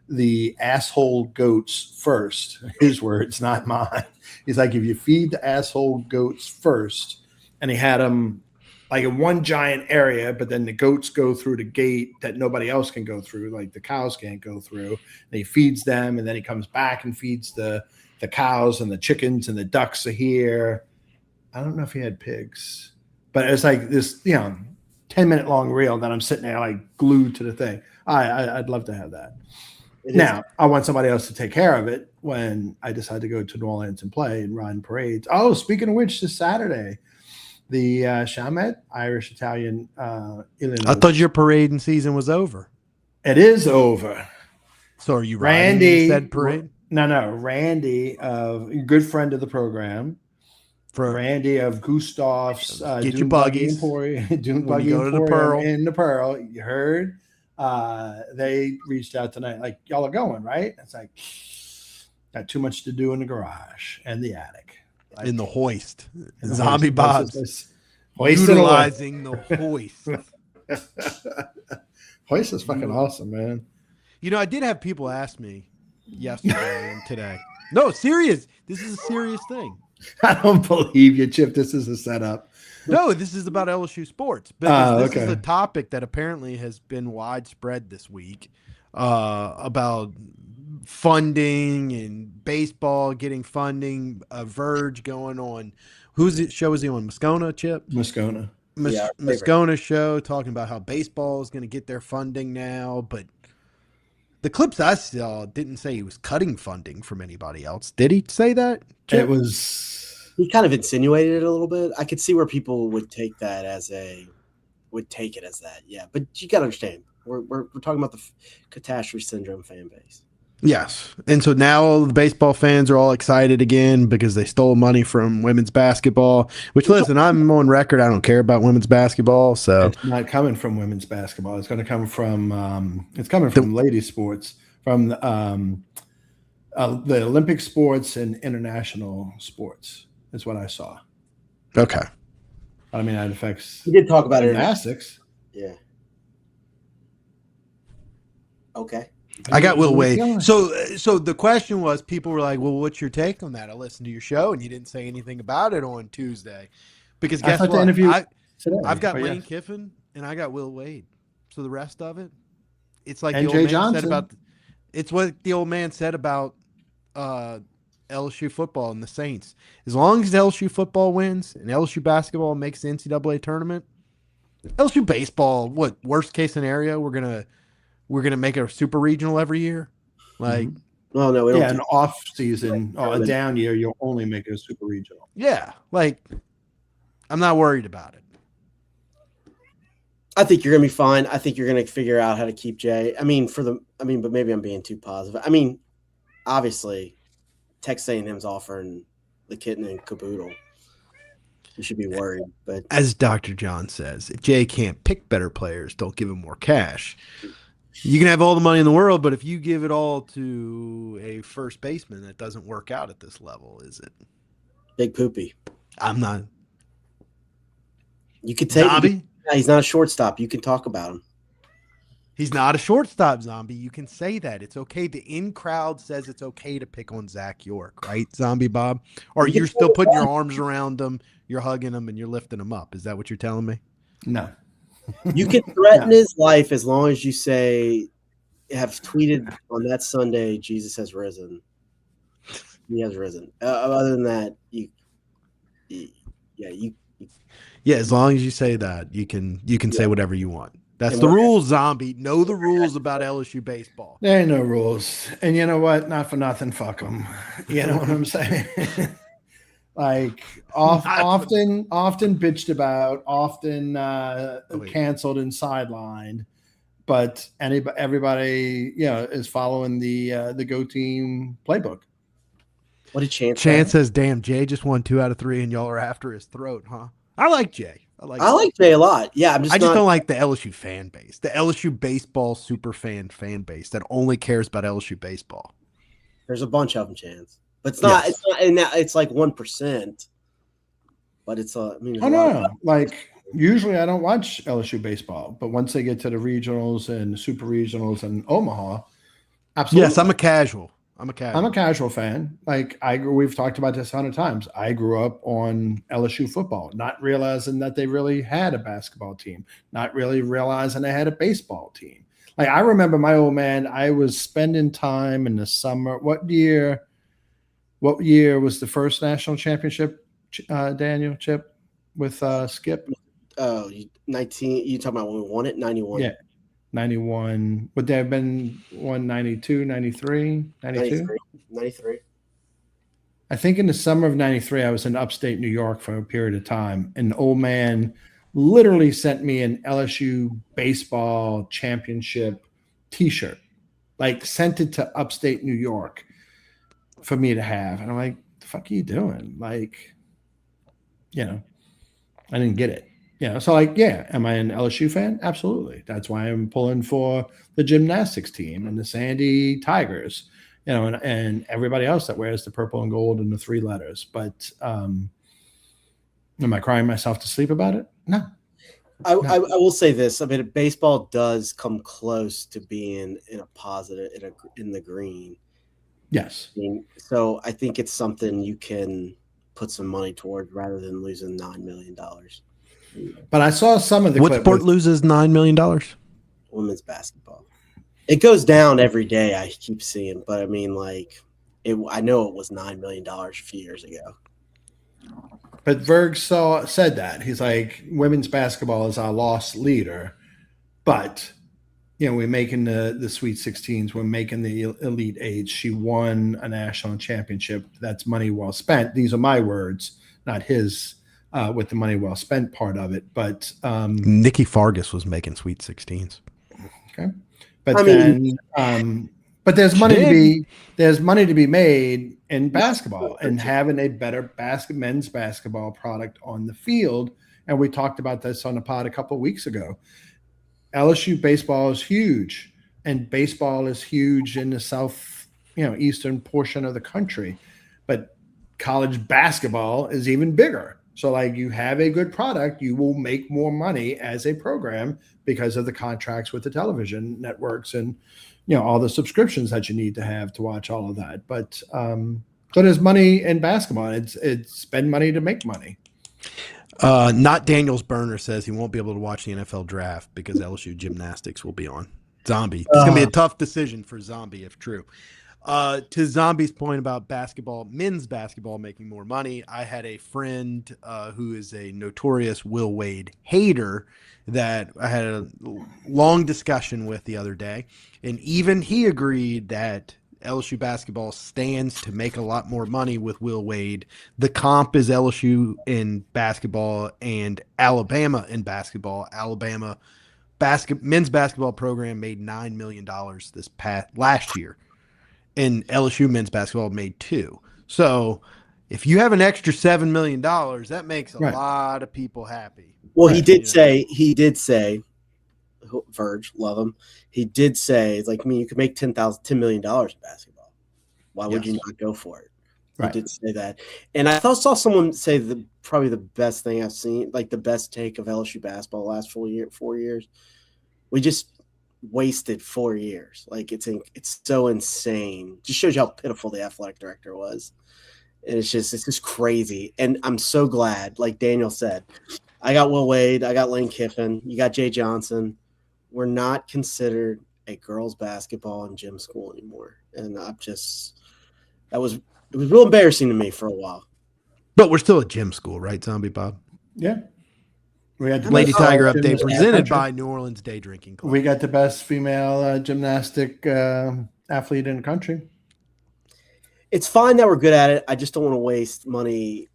the asshole goats first, his words, not mine. He's like, if you feed the asshole goats first, and he had them like in one giant area, but then the goats go through the gate that nobody else can go through, like the cows can't go through. And he feeds them, and then he comes back and feeds the cows and the chickens, and the ducks are here. I don't know if he had pigs, but it's like this, 10-minute long reel that I'm sitting there like glued to the thing. I'd love to have that. Now, I want somebody else to take care of it when I decide to go to New Orleans and play and run parades. Oh, speaking of which, this Saturday, the Shamet, Irish-Italian Illinois. I thought your parading season was over. It is over. So are you Randy said parade? No. Randy, a good friend of the program. Randy of Gustav's Get your buggies. Dune Buggy Emporium in the Pearl. You heard? They reached out tonight, like, y'all are going, right? It's like, got too much to do in the garage and the attic. Like, in the hoist. Zombie Bob's utilizing the hoist. Place is fucking awesome, man. You know, I did have people ask me yesterday and today. No, serious. This is a serious thing. I don't believe you, Chip. This is a setup. No, this is about LSU sports because this is okay. a topic that apparently has been widespread this week about funding and baseball getting funding. Verge going on. Whose show is he on? Moscona, Chip? Moscona. Moscona show talking about how baseball is going to get their funding now, but the clips I saw didn't say he was cutting funding from anybody else. Did he say that, Chip? It was. He kind of insinuated it a little bit. I could see where people would take it as that. Yeah, but you got to understand, we're talking about the catastrophe syndrome fan base. Yes. And so now the baseball fans are all excited again because they stole money from women's basketball, which, listen, I'm on record. I don't care about women's basketball. So It's not coming from women's basketball. It's going to come from ladies sports, from the Olympic sports and international sports is what I saw. okay. I mean, that affects We did talk about it. gymnastics. Yeah. Okay. I got Will Wade. So the question was, people were like, well, what's your take on that? I listened to your show and you didn't say anything about it on Tuesday. Because guess what? I've got Lane Kiffin and I got Will Wade. So the rest of it, it's like the old man said about it's what the old man said about LSU football and the Saints. As long as LSU football wins and LSU basketball makes the NCAA tournament, LSU baseball, what worst case scenario, we're gonna make a super regional every year. Like, well, no, we don't. Yeah, an off season or a down year, you'll only make it a super regional. yeah, like I'm not worried about it. I think you're gonna be fine. I think you're gonna figure out how to keep Jay. But maybe I'm being too positive. I mean, obviously, Texas A&M's offering the kitten and caboodle. You should be worried. But as Dr. John says, if Jay can't pick better players, don't give him more cash. You can have all the money in the world, but if you give it all to a first baseman, that doesn't work out at this level, is it? Big poopy. I'm not. You could take Zombie? He's not a shortstop. You can talk about him. He's not a shortstop, Zombie. You can say that. It's okay. The in crowd says it's okay to pick on Zach York, right, Zombie Bob? Or you're still putting your arms around him, you're hugging him, and you're lifting him up. Is that what you're telling me? No. You can threaten his life as long as you have tweeted on that Sunday, Jesus has risen. He has risen. Other than that, as long as you say that, you can say whatever you want. That's the rules, Zombie. Know the rules about LSU baseball. There ain't no rules. And you know what? Not for nothing, fuck them. You know what I'm saying? Like often bitched about, often canceled and sidelined, but everybody is following the Geaux Team playbook. What did Chance? Chance says, "Damn, Jay just won 2 out of 3, and y'all are after his throat, huh?" I like Jay. I like Jay a lot. Yeah, I just don't like the LSU fan base, the LSU baseball super fan base that only cares about LSU baseball. There's a bunch of them, Chance. But it's not. Yes. It's not. It's like 1%. But it's no. Like usually, I don't watch LSU baseball, but once they get to the regionals and the super regionals and Omaha, absolutely. Yes, I'm a casual fan. Like we've talked about this 100 times. I grew up on LSU football, not realizing that they really had a basketball team, not really realizing they had a baseball team. Like I remember my old man. I was spending time in the summer. What year was the first national championship, Daniel, Chip, with Skip? Oh, 19. You talking about when we won it? 91. Yeah, 91. Would there have been 92, 93, 92? 93. I think in the summer of 93, I was in upstate New York for a period of time, and the old man literally sent me an LSU baseball championship T-shirt, like sent it to upstate New York for me to have. And I'm like, the fuck are you doing? Like, I didn't get it. So like, am I an LSU fan? Absolutely. That's why I'm pulling for the gymnastics team and the Sandy Tigers, and everybody else that wears the purple and gold and the 3 letters. But am I crying myself to sleep about it? No. I will say this. I mean, baseball does come close to being in a positive in the green. Yes. So I think it's something you can put some money toward rather than losing $9 million. But I saw some of the What clip sport with- loses $9 million? Women's basketball. It goes down every day. I keep seeing, but I mean, like, I know it was $9 million a few years ago. But Verg said that. He's like, women's basketball is our lost leader, but we're making the Sweet 16s. We're making the Elite Eight. She won a national championship. That's money well spent. These are my words, not his, with the money well spent part of it. But Nikki Fargas was making Sweet 16s. Okay, but but there's money to be made in basketball and having a better men's basketball product on the field. And we talked about this on the pod a couple of weeks ago. LSU baseball is huge, and baseball is huge in the south, eastern portion of the country. But college basketball is even bigger. So, like, you have a good product, you will make more money as a program because of the contracts with the television networks and all the subscriptions that you need to have to watch all of that. But so there's money in basketball. It's spend money to make money. Not Daniels Burner says he won't be able to watch the NFL draft because LSU gymnastics will be on. Zombie. It's going to be a tough decision for Zombie if true. To Zombie's point about basketball, men's basketball making more money, I had a friend who is a notorious Will Wade hater that I had a long discussion with the other day, and even he agreed that LSU basketball stands to make a lot more money with Will Wade. The comp is LSU in basketball and Alabama in basketball. Alabama men's basketball program made $9 million last year, and LSU men's basketball made $2 million. So if you have an extra $7 million, that makes a lot of people happy. Well, he did say, Verge, love him. He did say, it's like, I mean, you could make $10 million in basketball. Why would you not go for it? He did say that. And I saw someone say probably the best thing I've seen, like the best take of LSU basketball the last 4 years. We just wasted 4 years. Like, it's so insane. Just shows you how pitiful the athletic director was. And it's just crazy. And I'm so glad, like Daniel said, I got Will Wade, I got Lane Kiffin, you got Jay Johnson. We're not considered a girls' basketball and gym school anymore. And it was real embarrassing to me for a while. But we're still a gym school, right, Zombie Bob? Yeah. We had Lady Tiger update presented by New Orleans Day Drinking Club. We got the best female gymnastic athlete in the country. It's fine that we're good at it. I just don't want to waste money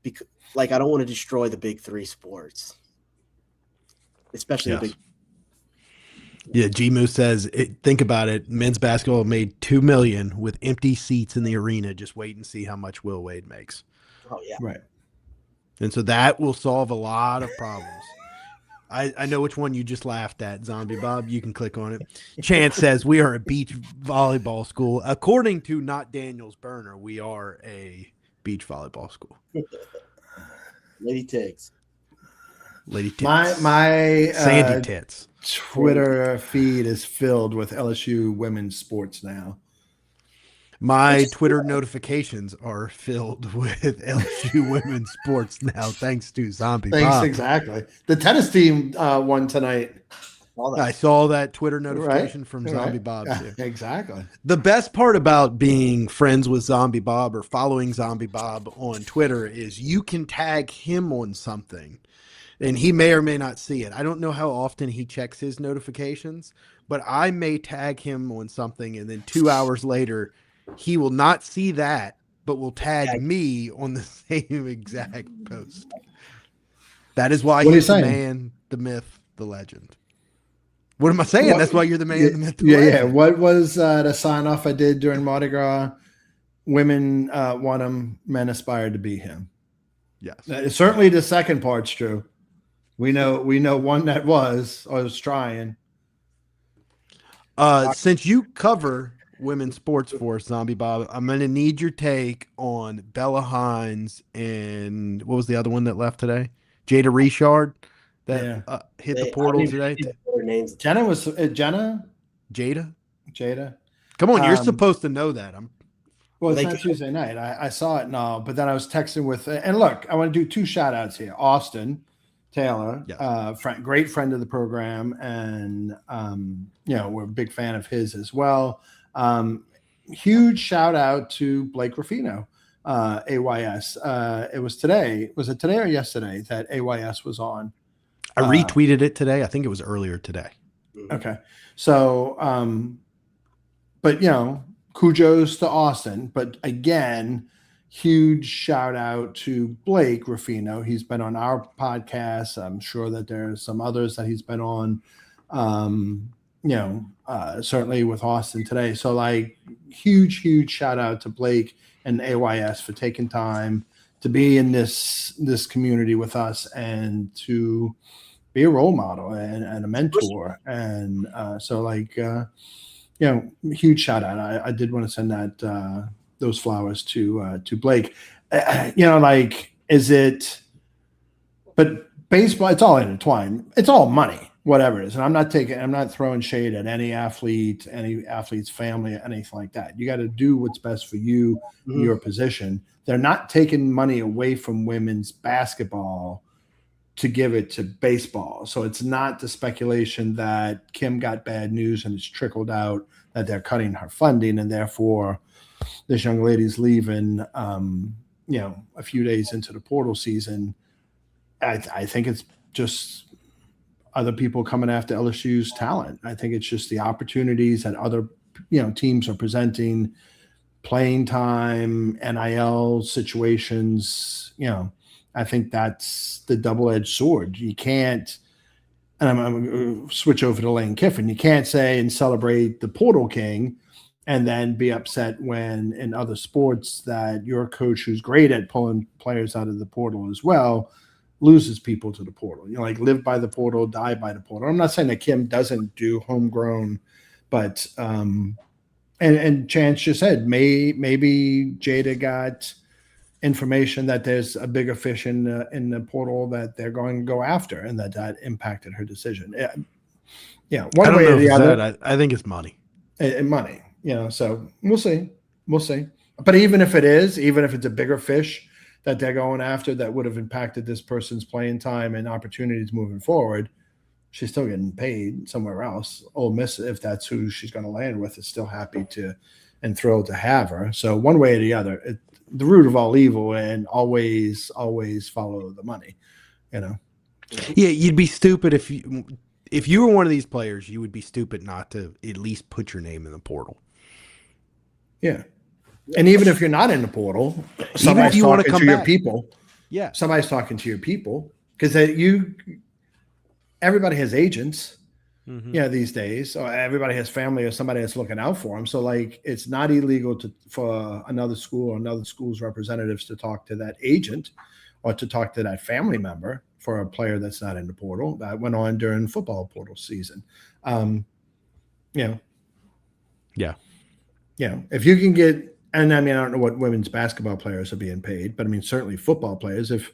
because, like, I don't want to destroy the big three sports, especially the big. Yeah, G-Moo says, think about it. Men's basketball made $2 million with empty seats in the arena. Just wait and see how much Will Wade makes. Oh yeah, right. And so that will solve a lot of problems. I know which one you just laughed at, Zombie Bob. You can click on it. Chance says we are a beach volleyball school. According to Not Daniels Burner, we are a beach volleyball school. Lady Tits. Lady Tits. My Sandy Tits. Twitter feed is filled with LSU women's sports now. My Twitter notifications are filled with LSU women's sports now, thanks to Zombie Bob. Exactly. The tennis team won tonight. I saw that Twitter notification from Zombie Bob too. Exactly. The best part about being friends with Zombie Bob or following Zombie Bob on Twitter is you can tag him on something and he may or may not see it. I don't know how often he checks his notifications, but I may tag him on something and then 2 hours later he will not see that, but will tag me on the same exact post. That is why he's the man, the myth, the legend. What am I saying? That's why you're the man, the myth, the legend. Yeah. What was the sign off I did during Mardi Gras? Women want him, men aspire to be him. Yes. Certainly the second part's true. We know one that was trying. Since you cover women's sports for us, Zombie Bob, I'm going to need your take on Bella Hines and what was the other one that left today? Jada Richard that Yeah. hit They- the I portal don't even today. see their names. Jenna was Jenna Jada, Jada. come on, you're Um, supposed to know that. Well, it's They not could- Tuesday night. I saw it now, but then I was texting with, and look, I want to do 2 shout outs here. Austin Taylor, Yes. great friend of the program. And, we're a big fan of his as well. Huge shout out to Blake Ruffino, AYS. It was today. Was it today or yesterday that AYS was on? I retweeted it today. I think it was earlier today. Okay. So, but kudos to Austin. But again, huge shout out to Blake Ruffino. He's been on our podcast. I'm sure that there's some others that he's been on. Certainly with Austin today. So like huge shout out to Blake and AYS for taking time to be in this community with us and to be a role model and a mentor. And huge shout out. I did want to send that those flowers to Blake. Is it? But baseball, it's all intertwined. It's all money, whatever it is. And I'm not throwing shade at any athlete's family, or anything like that. You got to do what's best for you, in your position. They're not taking money away from women's basketball to give it to baseball. So it's not the speculation that Kim got bad news and it's trickled out that they're cutting her funding and therefore this young lady's leaving, a few days into the portal season. I think it's just other people coming after LSU's talent. I think it's just the opportunities that other, teams are presenting, playing time, NIL situations, I think that's the double-edged sword. You can't, and I'm going to switch over to Lane Kiffin. You can't say and celebrate the portal king and then be upset when in other sports that your coach, who's great at pulling players out of the portal as well, loses people to the portal. Live by the portal, die by the portal. I'm not saying that Kim doesn't do homegrown, but and Chance just said maybe Jada got information that there's a bigger fish in the portal that they're going to go after, and that impacted her decision. One way or the other. I think it's money. And money, So we'll see. But even if it's a bigger fish that they're going after that would have impacted this person's playing time and opportunities moving forward, she's still getting paid somewhere else. Ole Miss, if that's who she's going to land with, is still happy to and thrilled to have her. So one way or the other, the root of all evil, and always follow the money, Yeah, you'd be stupid if you were one of these players. You would be stupid not to at least put your name in the portal. Yeah, and even if you're not in the portal, somebody's you talking to your back. people. Yeah, somebody's talking to your people because everybody has agents. These days, or everybody has family or somebody that's looking out for them. So it's not illegal for another school or another school's representatives to talk to that agent or to talk to that family member for a player that's not in the portal. That went on during football portal season. Yeah. If you can get, and I don't know what women's basketball players are being paid, but certainly football players, if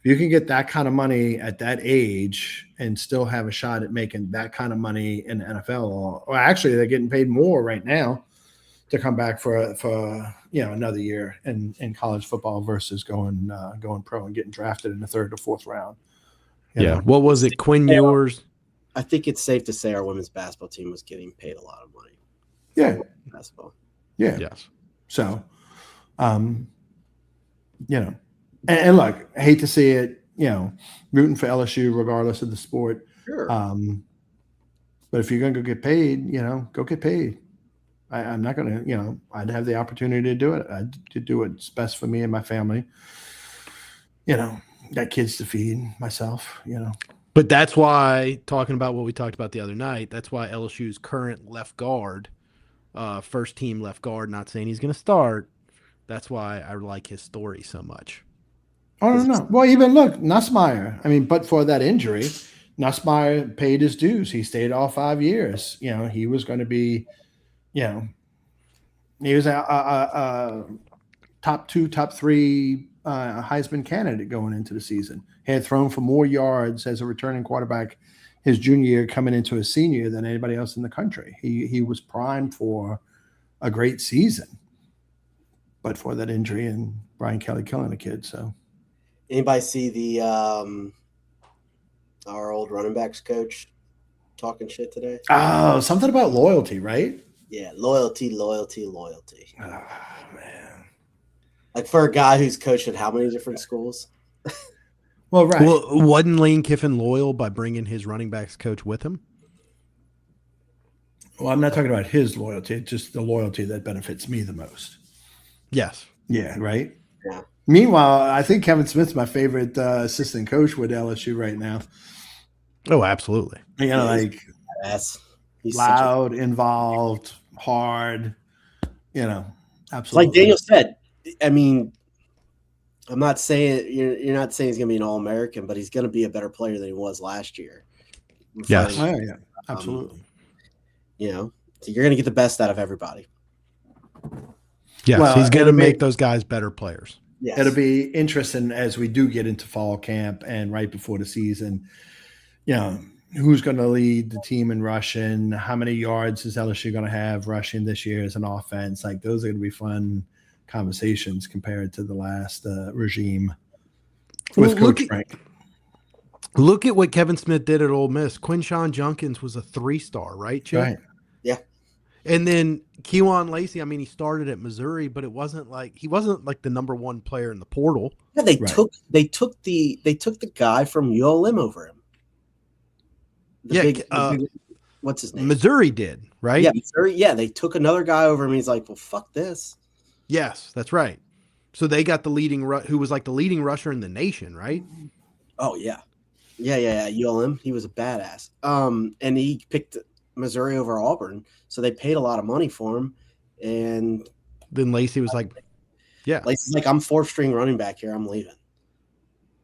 you can get that kind of money at that age and still have a shot at making that kind of money in the NFL, or actually they're getting paid more right now to come back for another year in college football versus going pro and getting drafted in the 3rd or 4th round. Yeah. What was it, Quinn Ewers? I think it's safe to say our women's basketball team was getting paid a lot of money. Yeah. Basketball. Yeah. Yes. So, And look, I hate to see it, rooting for LSU regardless of the sport. Sure. But if you're going to go get paid, go get paid. I'm not going to, I'd have the opportunity to do it. I'd do what's best for me and my family. Got kids to feed, myself, But that's why, talking about what we talked about the other night, that's why LSU's current left guard, first team left guard, not saying he's going to start. That's why I like his story so much. I don't know. Well, even look, Nussmeier. But for that injury, Nussmeier paid his dues. He stayed all 5 years. He was going to be, he was a top 2, top 3 Heisman candidate going into the season. He had thrown for more yards as a returning quarterback his junior year coming into his senior year than anybody else in the country. He was primed for a great season, but for that injury and Brian Kelly killing the kid. So, anybody see the our old running backs coach talking shit today? oh, something about loyalty, right? Yeah, loyalty. Oh, man. Like for a guy who's coached at how many different schools? Well, right. Well, wasn't Lane Kiffin loyal by bringing his running backs coach with him? Well, I'm not talking about his loyalty, it's just the loyalty that benefits me the most. Yes. Yeah, right? Yeah. Meanwhile, I think Kevin Smith's my favorite assistant coach with LSU right now. Oh, absolutely. You know, Yeah, like he's loud, involved, hard, you know, It's absolutely. like Daniel said. I mean, I'm not saying you're not saying he's going to be an All-American, but he's going to be a better player than he was last year. Yes. Oh, yeah, absolutely. You know, so you're going to get the best out of everybody. Yes, Well, he's going to it'll be- make those guys better players. Yes. It'll be interesting as we do get into fall camp and right before the season, you know, who's going to lead the team in rushing? How many yards is LSU going to have rushing this year as an offense? Like, those are going to be fun conversations compared to the last regime with Well, Coach Frank. Look at what Kevin Smith did at Ole Miss. Quinshawn Junkins was a 3-star, right, Chip? Right. And then Kejuan Lacey, I mean, he started at Missouri, but he wasn't like the number one player in the portal. Yeah, they Right. took the guy from ULM over him. What's his name? Missouri did, right? Yeah, Missouri. Yeah, they took another guy over him. He's like, well, fuck this. Yes, that's right. So they got the leading who was like the leading rusher in the nation, right? Oh yeah. ULM. He was a badass. And he picked Missouri over Auburn, so they paid a lot of money for him. And Then Lacey was like, yeah. Lacey's like, I'm fourth string running back here. I'm leaving.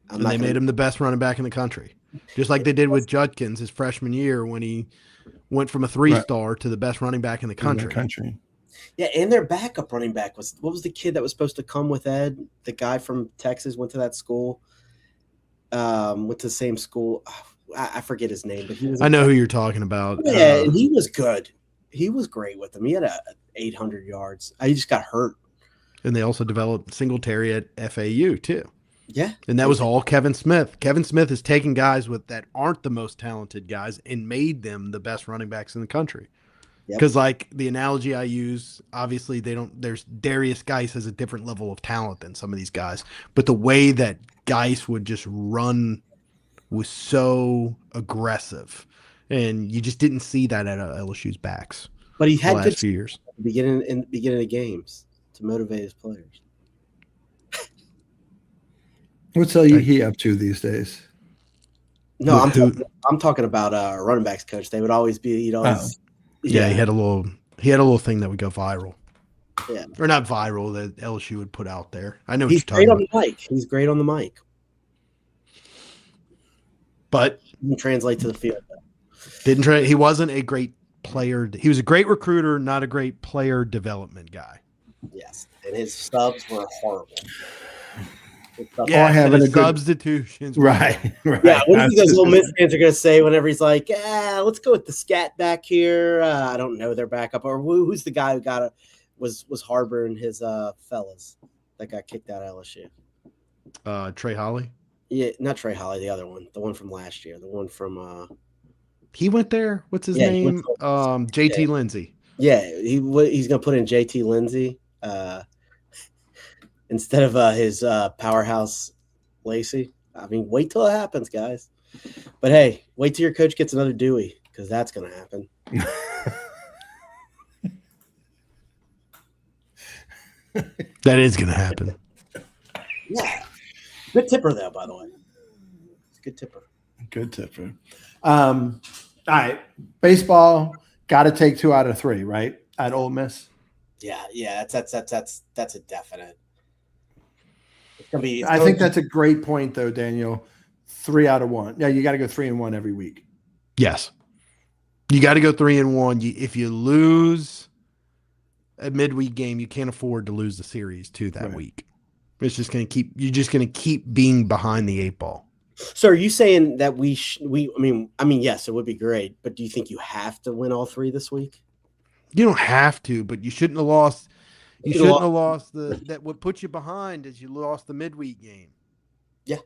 And they made him the best running back in the country. Just like they did with Judkins his freshman year when he went from a 3-star to the best running back in the country. Yeah, and their backup running back was the kid that was supposed to come with Ed? The guy from Texas went to that school. Went to the same school. I forget his name, but he was. I know who you're talking about. Yeah, and he was good. He was great with them. He had 800 yards. He just got hurt. And they also developed Singletary at FAU too. Yeah, and that was all Kevin Smith. Kevin Smith has taken guys that aren't the most talented guys and made them the best running backs in the country. Because like the analogy I use, obviously there's Darius Geis has a different level of talent than some of these guys, but the way that Geis would just run was so aggressive, and you just didn't see that at LSU's backs. But he had the last few years. Beginning of games to motivate his players. What's he up to these days? No, I'm talking about a running backs coach. They would always be, Yeah, he had a little thing that would go viral. Yeah. Or not viral, that LSU would put out there. I know he's what you're great talking on the mic. He's great on the mic. But he can translate to the field. He wasn't a great player. He was a great recruiter, not a great player development guy. Yes. And his subs were horrible. Yeah, having a substitutions. Right. Yeah, what do you think those Ole Miss fans are going to say whenever he's like, let's go with the scat back here. I don't know their backup. Or who's the guy who was Harbor and his fellas that got kicked out of LSU? Trey Holly? Yeah, not Trey Holly, the other one. The one from last year. The one from he went there? What's his name? JT Lindsey. Yeah, he's going to put in JT Lindsey. Instead of his powerhouse Lacey. I mean, wait till it happens, guys. But hey, wait till your coach gets another Dewey, because that's going to happen. That is going to happen. Yeah. Good tipper, though, by the way. It's a good tipper. Good tipper. All right. Baseball, got to take 2 out of 3, right? At Ole Miss. Yeah. That's a definite. I think that's a great point, though, Daniel. 3 out of 1. Yeah, you got to go 3-1 every week. Yes, you got to go 3-1. If you lose a midweek game, you can't afford to lose the series that week. It's just going to keep. You're just going to keep being behind the 8 ball. So are you saying that I mean, yes, it would be great, but do you think you have to win all 3 this week? You don't have to, but you shouldn't have lost. You shouldn't have lost that. What put you behind is you lost the midweek game. Yeah.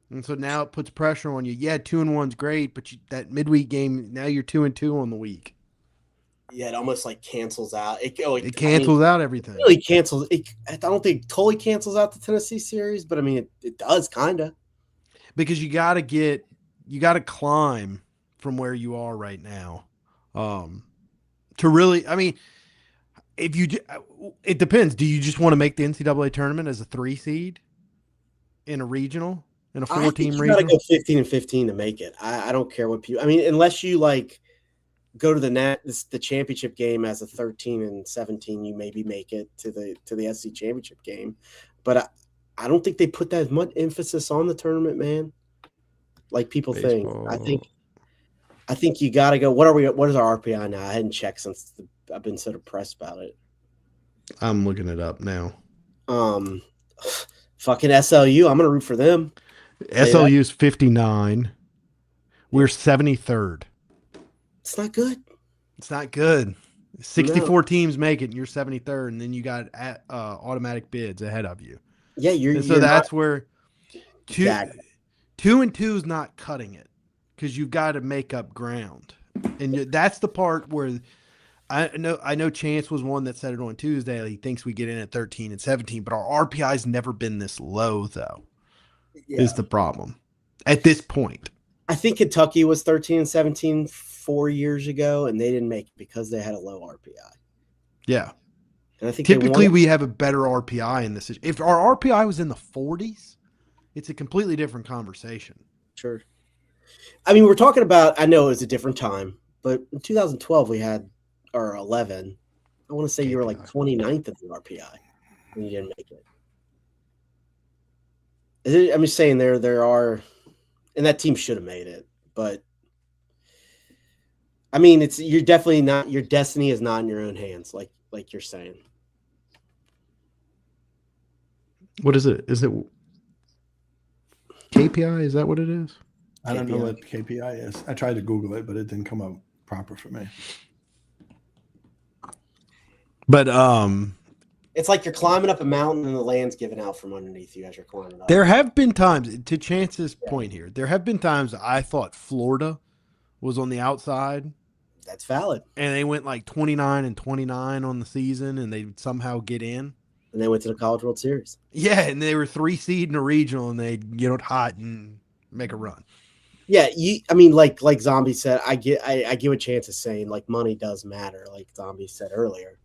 And so now it puts pressure on you. Yeah, 2-1's great, but that midweek game, now you're 2-2 on the week. Yeah, it almost like cancels out. It cancels out everything. It really cancels. I don't think it totally cancels out the Tennessee series, but I mean, it does kind of. Because you got to climb from where you are right now. To really, I mean, it depends. Do you just want to make the NCAA tournament as a 3 seed in a regional, in a 4-team regional? You got to go 15-15 to make it. I don't care what people. I mean, unless you like go to the championship game as a 13-17, you maybe make it to the SC championship game. But I don't think they put that much emphasis on the tournament, man. Like people Baseball. think. I think you got to go. What is our RPI now? I hadn't checked since I've been so depressed about it. I'm looking it up now. Fucking SLU. I'm gonna root for them. SLU is 59. We're 73rd. It's not good. It's not good. 64 teams make it, and you're 73rd, and then you got automatic bids ahead of you. Yeah, that's where 2 Exactly. 2-2 is not cutting it because you've got to make up ground, and that's the part where I know Chance was one that said it on Tuesday. He thinks we get in at 13 and 17, but our RPI's never been this low though. Yeah. Is the problem at this point? I think Kentucky was 13 and 17 4 years ago, and they didn't make it because they had a low RPI. Yeah. And I think typically we have a better RPI in this. If our RPI was in the 40s, it's a completely different conversation. Sure. I mean, we're talking about, I know it was a different time, but in 2012 we had our 11. I want to say you were like 29th at the RPI when you didn't make it. I'm just saying there are, and that team should have made it, but I mean, you're definitely not, your destiny is not in your own hands, like you're saying. What is it? Is it KPI? Is that what it is? I don't know what KPI is. I tried to Google it, but it didn't come up proper for me. But it's like you're climbing up a mountain and the land's giving out from underneath you as you're climbing up. There have been times, to Chance's point here, there have been times I thought Florida was on the outside. That's valid. And they went like 29 and 29 on the season, and they would somehow get in. And they went to the College World Series. Yeah, and they were 3 seed in a regional, and they'd get it hot and make a run. Yeah, I mean, like Zombie said, I get what Chance is saying. Like, money does matter, like Zombie said earlier.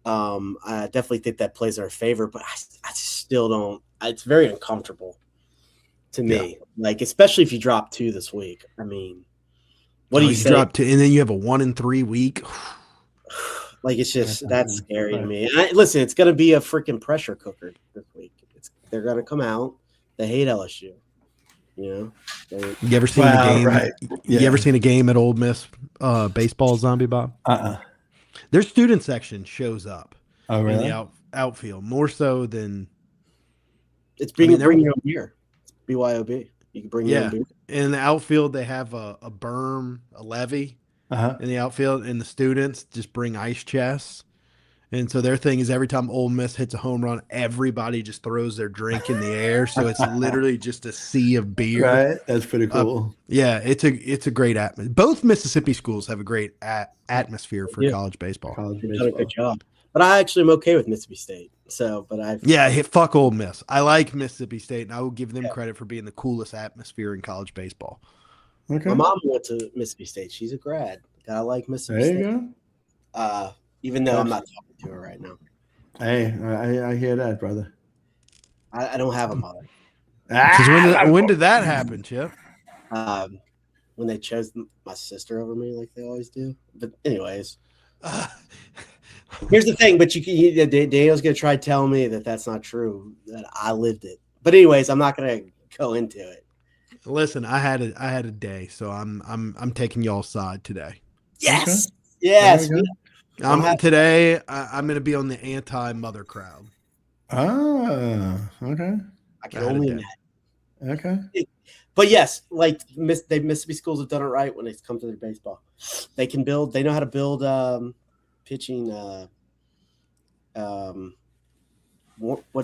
I definitely think that plays our favor, but I still don't. It's very uncomfortable to me. Yeah. Like, especially if you drop 2 this week. I mean, what do you say? Drop 2, and then you have a 1-3 week. Like, it's just, that's scary to me. Listen, it's going to be a freaking pressure cooker this week. They're going to come out. They hate LSU. You know, you ever seen a game? Right. Yeah. You ever seen a game at Ole Miss baseball, Zombie Bob? Their student section shows up in the outfield more so than it's bring your own beer. It's BYOB. You can bring your own beer. In the outfield, they have a berm, a levee in the outfield, and the students just bring ice chests. And so their thing is every time Ole Miss hits a home run, everybody just throws their drink in the air. So it's literally just a sea of beer. Right. That's pretty cool. Yeah, it's a great atmosphere. Both Mississippi schools have a great atmosphere for college baseball. They've done a good job. But I actually am okay with Mississippi State. So, but fuck Ole Miss. I like Mississippi State, and I will give them credit for being the coolest atmosphere in college baseball. Okay. My mom went to Mississippi State. She's a grad. I like Mississippi State. There you go. Even though I'm not talking to her right now. Hey, I hear that, brother. I don't have a mother. When did that happen, Chip? When they chose my sister over me, like they always do. But anyways, here's the thing. But Daniel's gonna try telling me that that's not true. That I lived it. But anyways, I'm not gonna go into it. Listen, I had a day, so I'm taking y'all's side today. Yes, okay. Yes. Today I'm going to be on the anti-mother crowd. Okay. I can I had only it down. imagine. Okay. But yes, like Mississippi schools have done it right when it comes to their baseball. They can build. They know how to build pitching. What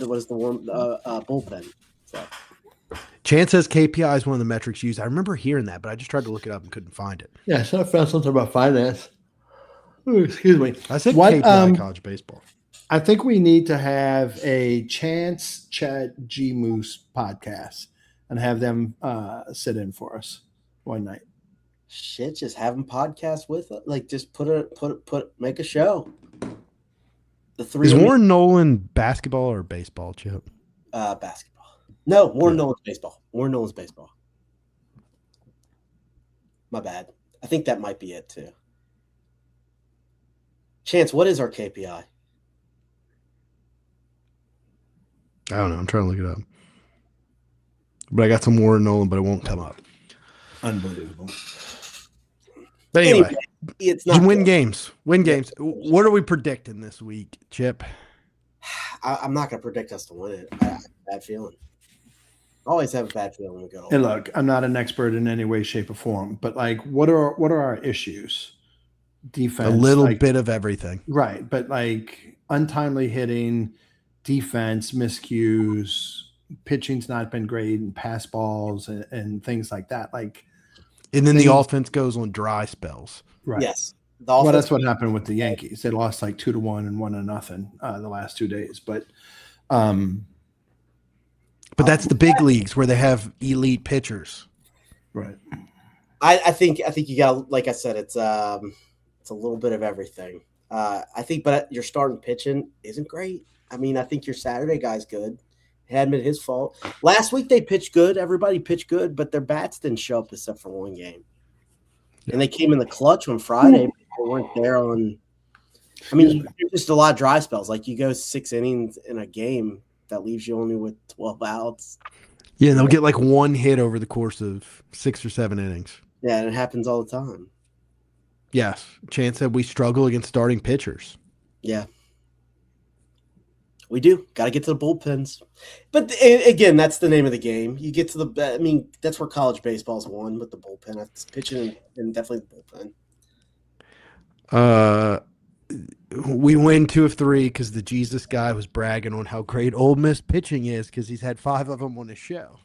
is the warm bullpen? So Chance says KPI is one of the metrics used. I remember hearing that, but I just tried to look it up and couldn't find it. Yeah, so I found something about finance. Ooh, excuse me. I said What, KPI college baseball. I think we need to have a Chance Chad G Moose podcast and have them sit in for us one night. shit, just have them podcast with it. Like just make a show. The three Is of me- Warren Nolan basketball or baseball, Chip? basketball. No, Warren Nolan's baseball. Warren Nolan's baseball. My bad. I think that might be it too. Chance, what is our KPI? I don't know. I'm trying to look it up. But I got some Warren Nolan, but it won't come up. Unbelievable. But anyway, it's not win good. games. Win games. What are we predicting this week, Chip? I'm not going to predict us to win it. I have a bad feeling. I always have a bad feeling when we go. And look, I'm not an expert in any way, shape, or form, but like, what are our issues? Defense, A little like, bit of everything. right? But like untimely hitting, defense, miscues, pitching's not been great, and pass balls and things like that. Like, And then the offense goes on dry spells. right? Yes. Well, that's what happened with the Yankees. They lost like 2-1 and 1-0 the last 2 days. But that's the big leagues where they have elite pitchers. right. I think you got, like I said, it's a little bit of everything. I think, but your starting pitching isn't great. I mean, I think your Saturday guy's good. It hadn't been his fault. Last week they pitched good. Everybody pitched good, but their bats didn't show up except for one game. Yeah. And they came in the clutch on Friday. They weren't there on. I mean, just a lot of dry spells. Like you go 6 innings in a game, that leaves you only with 12 outs. Yeah, they'll get like one hit over the course of 6 or 7 innings. Yeah, and it happens all the time. Yes. Chance said we struggle against starting pitchers. Yeah. We do. Got to get to the bullpens. But again, that's the name of the game. You get to the – I mean, that's where college baseball's won with the bullpen. It's pitching and definitely the bullpen. We win 2 of 3 because the Jesus guy was bragging on how great Ole Miss pitching is because he's had 5 of them on his show.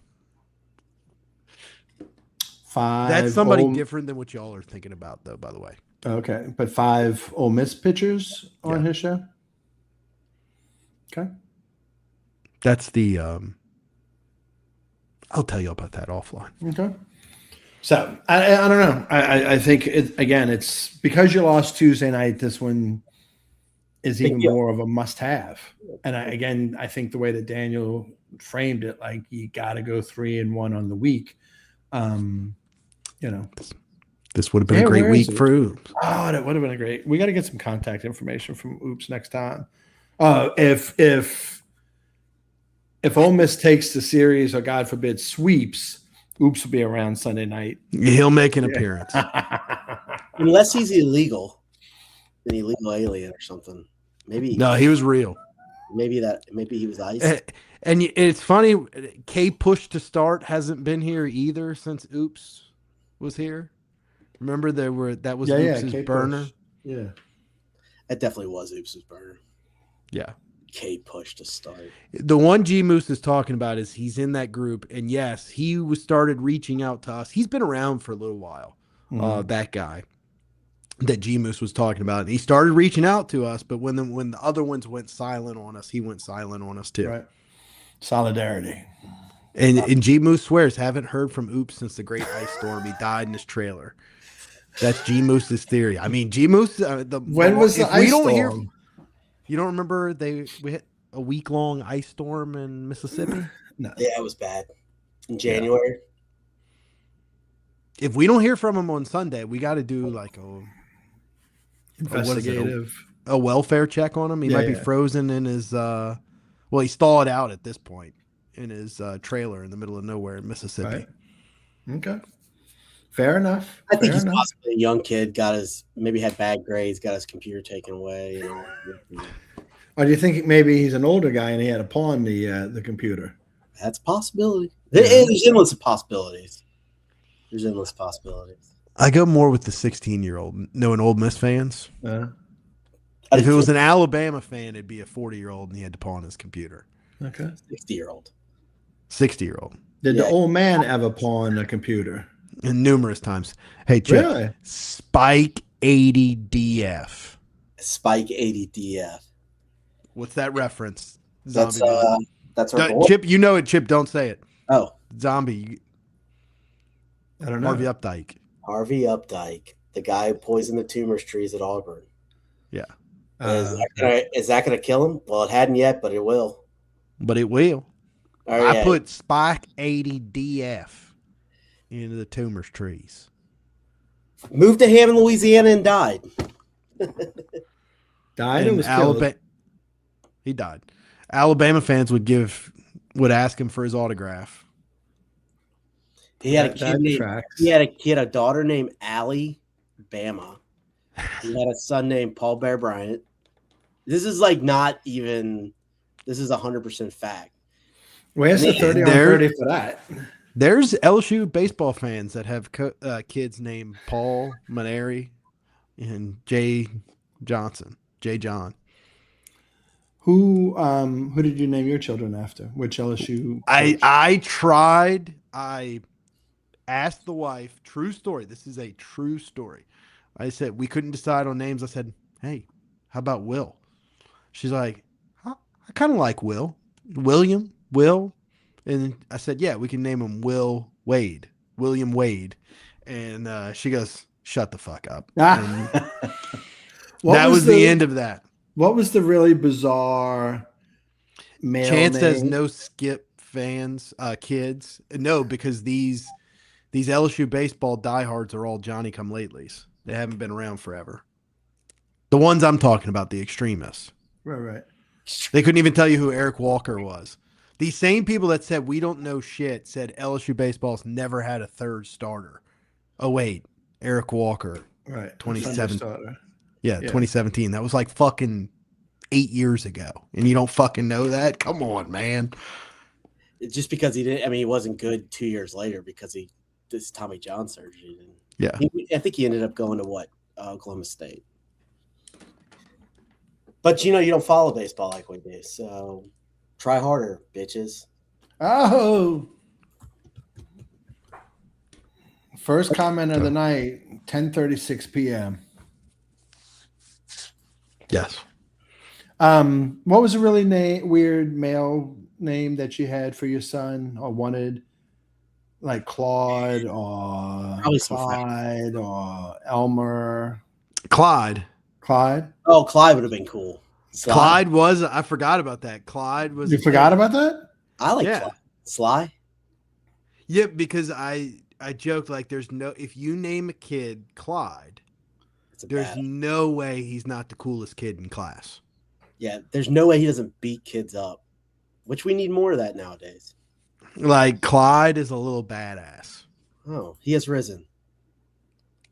5. That's somebody different than what y'all are thinking about, though, by the way. Okay, but 5 Ole Miss pitchers on his show? Okay. That's the I'll tell you about that offline. Okay. So I don't know. I think it's because you lost Tuesday night. This one is even more of a must-have. And I think the way that Daniel framed it, like you got to go 3-1 on the week. This would have been a great week for Oops. Oh, that would have been a great. We got to get some contact information from Oops next time. If Ole Miss takes the series or God forbid sweeps, Oops will be around Sunday night. He'll make an appearance. Unless he's illegal, an illegal alien or something. Maybe. No, he was real. Maybe he was iced. And it's funny, K Push to Start hasn't been here either since Oops was here. Remember that was Oops' burner? Yeah. That definitely was Oops' burner. Yeah. K Push to Start. The one G Moose is talking about is he's in that group, and yes, he started reaching out to us. He's been around for a little while. That guy that G Moose was talking about, and he started reaching out to us. But when the other ones went silent on us, he went silent on us too. Right. Solidarity. And G Moose swears haven't heard from Oops since the Great Ice Storm. He died in his trailer. That's G Moose's theory. I mean, G Moose. When was the ice storm? You don't remember we hit a week-long ice storm in Mississippi? No. Yeah, it was bad. In January. If we don't hear from him on Sunday, we got to do like a welfare check on him. He might be frozen in his he's thawed out at this point in his trailer in the middle of nowhere in Mississippi. Right. Okay. Fair enough. I think he's possibly a young kid, maybe had bad grades, got his computer taken away. Or do you think maybe he's an older guy and he had to pawn the computer? That's a possibility. Yeah. There's endless possibilities. There's endless possibilities. I go more with the 16-year-old, knowing Ole Miss fans. If it was an Alabama fan, it'd be a 40-year-old and he had to pawn his computer. Okay. 60-year-old. 60-year-old. Did the old man ever pawn a computer? And numerous times. Hey, Chip. Really? Spike 80DF. Spike 80DF. What's that reference? That's Zombie. that's our boy. Chip, you know it. Chip, don't say it. Oh, Zombie. I don't know. Harvey Updike. Harvey Updike, the guy who poisoned the tumors trees at Auburn. Yeah. Is that gonna kill him? Well, it hadn't yet, but it will. But it will. Oh, I put Spike 80DF into the tumors trees. Moved to Hammond, Louisiana, and died. Died or was killed? He died. Alabama fans would ask him for his autograph. He had a daughter named Allie Bama. He had a son named Paul Bear Bryant. This is like not even. This is 100% fact. Where's the 30 on 30 for that? There's LSU baseball fans that have kids named Paul Maneri and Jay Johnson. Jay John. Who did you name your children after? Which LSU? I tried. I asked the wife. True story. This is a true story. I said we couldn't decide on names. I said, "Hey, how about Will?" She's like, "I kind of like Will, William, Will." And I said, "Yeah, we can name him William Wade." And she goes, "Shut the fuck up." That was the end of that. What was the really bizarre male Chance name? has no Skip fans, kids. No, because these LSU baseball diehards are all Johnny-come-latelys. They haven't been around forever. The ones I'm talking about, the extremists. Right. They couldn't even tell you who Eric Walker was. These same people that said we don't know shit said LSU baseball's never had a third starter. Oh, wait. Eric Walker. Right. 2017. Yeah, 2017. That was like fucking 8 years ago. And you don't fucking know that? Come on, man. Just because he didn't, he wasn't good 2 years later because he this Tommy John surgery. Yeah. I think he ended up going to Oklahoma State. But you don't follow baseball like we do, so try harder, bitches. Oh. First comment of the night, 10:36 p.m. Yes. What was a really weird male name that you had for your son or wanted? Like Claude or Clyde or Elmer? Clyde. Oh, Clyde would have been cool. Clyde was, I forgot about that. Clyde was. You forgot about that? I like Clyde. Sly? Yeah, because I joked like if you name a kid Clyde, there's no way he's not the coolest kid in class. Yeah, there's no way he doesn't beat kids up, which we need more of that nowadays. Like Clyde is a little badass. Oh, he has risen.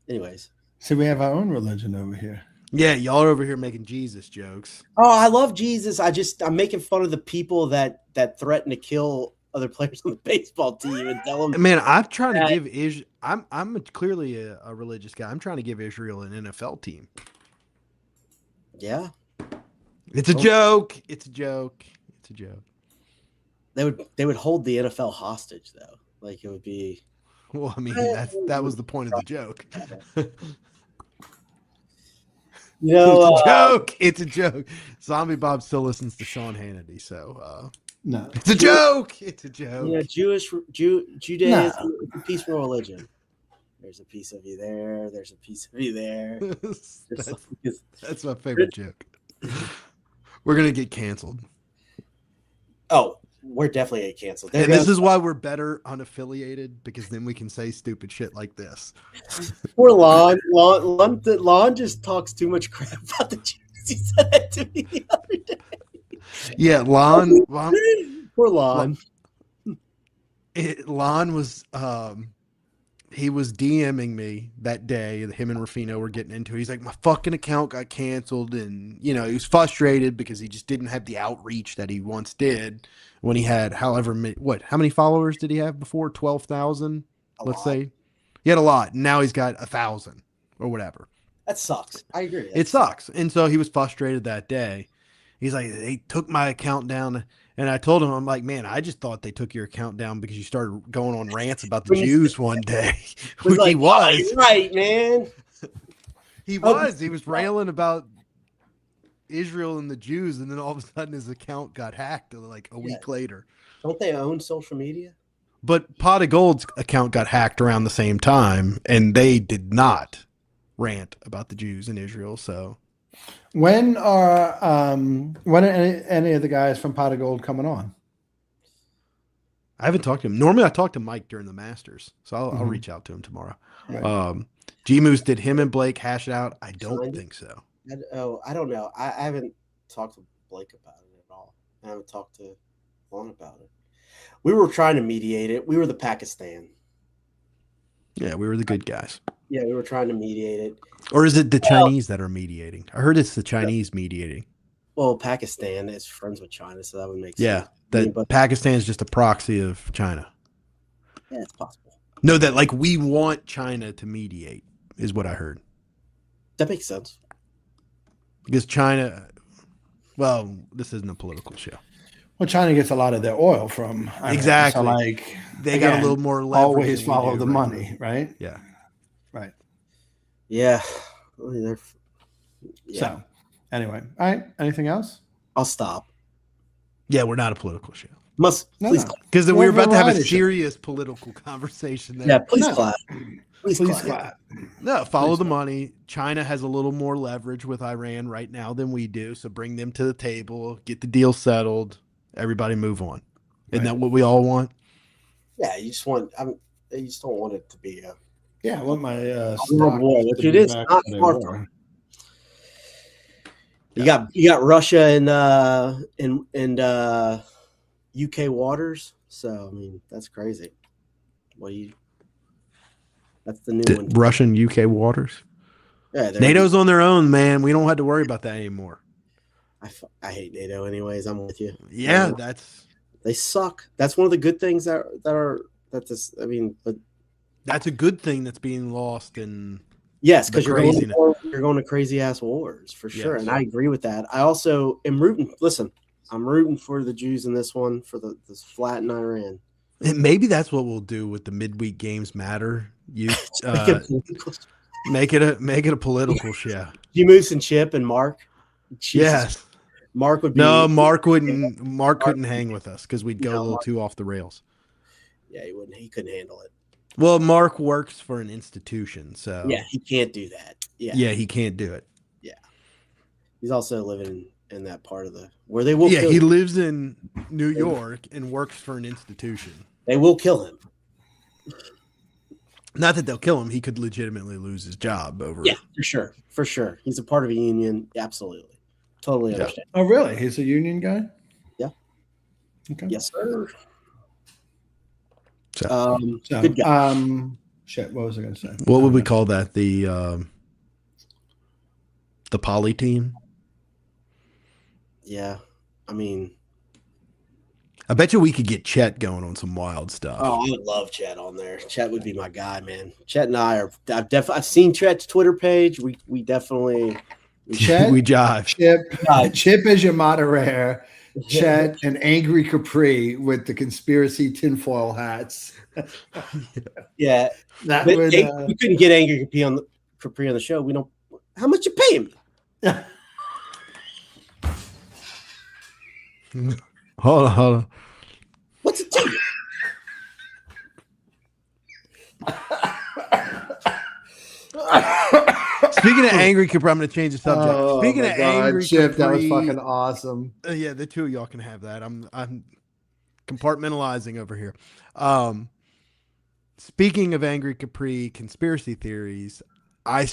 Anyways. So we have our own religion over here. Yeah, y'all are over here making Jesus jokes. Oh, I love Jesus. I'm making fun of the people that threaten to kill other players on the baseball team and tell them. Man, I'm trying to give Israel. I'm clearly a religious guy. I'm trying to give Israel an NFL team. Yeah, it's a joke. It's a joke. It's a joke. They would hold the NFL hostage though. Like it would be. Well, I mean that was the point of the joke. It's a joke. It's a joke. Zombie Bob still listens to Sean Hannity, so no, it's a joke. It's a joke. Yeah, Judaism is a peaceful religion. There's a piece of you there. There's a piece of you there. That's my favorite joke. We're gonna get canceled. Oh, we're definitely gonna get canceled. This is why we're better unaffiliated, because then we can say stupid shit like this. Poor Lon. Lon just talks too much crap about the Jews. He said that to me the other day. Yeah, Lon. Poor Lon. Lon was he was DMing me that day. Him and Rufino were getting into it. He's like, my fucking account got canceled. And, he was frustrated because he just didn't have the outreach that he once did when he had how many followers did he have before? 12,000, let's say. He had a lot. Now he's got 1,000 or whatever. That sucks. I agree. It sucks. And so he was frustrated that day. He's like, they took my account down. And I told him, I'm like, man, I just thought they took your account down because you started going on rants about the Jews one day. Which he was. Oh, right, man. He was. He was railing about Israel and the Jews. And then all of a sudden his account got hacked like a week later. Don't they own social media? But Pot of Gold's account got hacked around the same time. And they did not rant about the Jews in Israel. So. When are any of the guys from Pot of Gold coming on? I haven't talked to him. Normally I talk to Mike during the Masters, so I'll reach out to him tomorrow. Right. G-Moose, did him and Blake hash it out? I don't think so. I don't know. I haven't talked to Blake about it at all. I haven't talked to Lon about it. We were trying to mediate it. We were the Pakistan. Yeah, we were the good guys. Yeah, we were trying to mediate it. Or is it the Chinese that are mediating? I heard it's the Chinese mediating. Well, Pakistan is friends with China, so that would make sense. Yeah, Pakistan is just a proxy of China. Yeah, it's possible. No, that like we want China to mediate is what I heard. That makes sense. Because China, well, this isn't a political show. Well, China gets a lot of their oil from exactly. So like they got a little more leverage. Always follow the money, right? Yeah. Right. Yeah. So, anyway, all right. Anything else? I'll stop. Yeah, we're not a political show. Please, because we were about to have a serious political conversation there. Yeah, please clap. Please clap. No, follow the money. China has a little more leverage with Iran right now than we do, so bring them to the table, get the deal settled, everybody move on. Isn't that what we all want? Yeah, you just want. You just don't want it to be a. Yeah, I want my which it is not far from. You got Russia and UK waters, so I mean that's crazy. That's the new one. Russian UK waters. Yeah, NATO's on their own, man. We don't have to worry about that anymore. I hate NATO, anyways. I'm with you. Yeah, they suck. That's one of the good things but that's a good thing that's being lost in. Yes, because you're going to crazy ass wars for sure, and I agree with that. I also am rooting. Listen, I'm rooting for the Jews in this one for this flatten Iran. And maybe that's what we'll do with the midweek games matter. You make it a political show. Moose and Chip and Mark. Jesus. Yes, Mark would be. No, Mark wouldn't. Mark couldn't hang with us because we'd go a little too off the rails. Yeah, he wouldn't. He couldn't handle it. Well, Mark works for an institution, so yeah, he can't do that. Yeah, he can't do it. Yeah, he's also living in that part of where they will. Yeah, he lives in New York and works for an institution. They will kill him. Not that they'll kill him; he could legitimately lose his job over. Yeah, for sure. He's a part of a union. Absolutely, totally understand. Oh, really? He's a union guy. Yeah. Okay. Yes, sir. Good guy. Shit. What was I going to say? What would we call that? The poly team. Yeah, I mean, I bet you we could get Chet going on some wild stuff. Oh, I would love Chet on there. Chet would be my guy, man. Chet and I are. I've seen Chet's Twitter page. We definitely. Chet, we jive. Chip is your moderator. Chet and Angry Capri with the conspiracy tinfoil hats. Yeah, we couldn't get Angry Capri on the show. We don't. How much you pay him? Hold on. What's it to you? Speaking of Angry Capri, I'm going to change the subject. Speaking of Angry Chip, Capri, that was fucking awesome. Yeah, the two of y'all can have that. I'm compartmentalizing over here. Speaking of Angry Capri conspiracy theories, I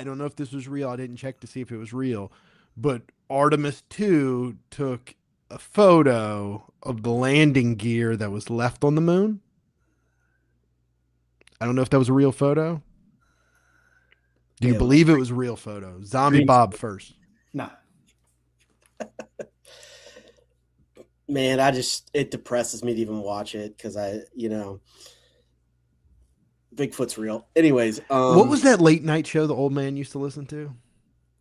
don't know if this was real. I didn't check to see if it was real, but Artemis 2 took a photo of the landing gear that was left on the moon. I don't know if that was a real photo. Do you Yeah, believe it was a real photo? Zombie Green Bob first. No. Man, it depresses me to even watch it because Bigfoot's real. Anyways, What was that late night show the old man used to listen to?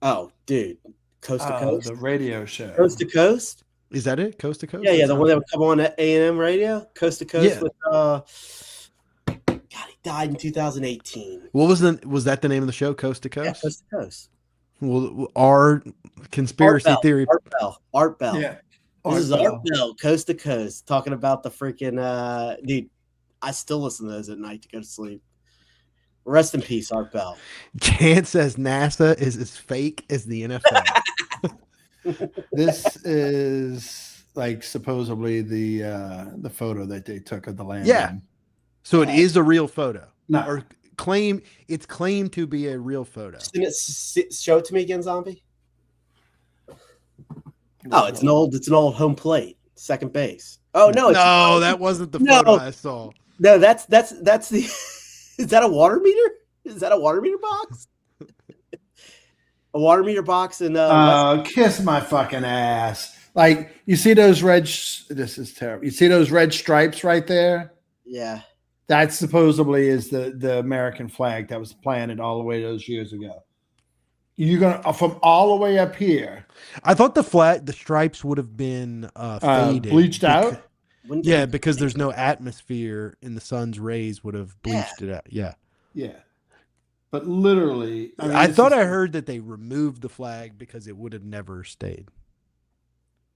Oh, dude, Coast to Coast, The radio show. Coast to Coast. Is that it? Coast to Coast? Yeah, That the one sounds- that would come on at A&M radio, Coast to Coast. Yeah. With God, he died in 2018. Was that the name of the show? Coast to Yeah, Coast? Coast to Coast. Well, our conspiracy theory. Art Bell. Yeah. This is Art Bell, Coast to Coast, talking about the freaking dude. I still listen to those at night to go to sleep. Rest in peace, Art Bell. Chance says NASA is as fake as the NFL. This is like supposedly the photo that they took of the landing. Yeah. So it is a real photo. No. Or it's claimed to be a real photo. Show it to me again, Zombie. Oh, it's an old home plate, second base. Oh no, that wasn't the photo I saw. No, that's the. Is that a water meter? Is that a water meter box? A water meter box and kiss my fucking ass. Like, you see those this is terrible. You see those red stripes right there? Yeah. That supposedly is the American flag that was planted all the way those years ago. You're gonna from all the way up here. I thought the stripes would have been faded, bleached out. Yeah, because there's no atmosphere and the sun's rays would have bleached it out. Yeah. Yeah. But literally, I thought I heard that they removed the flag because it would have never stayed.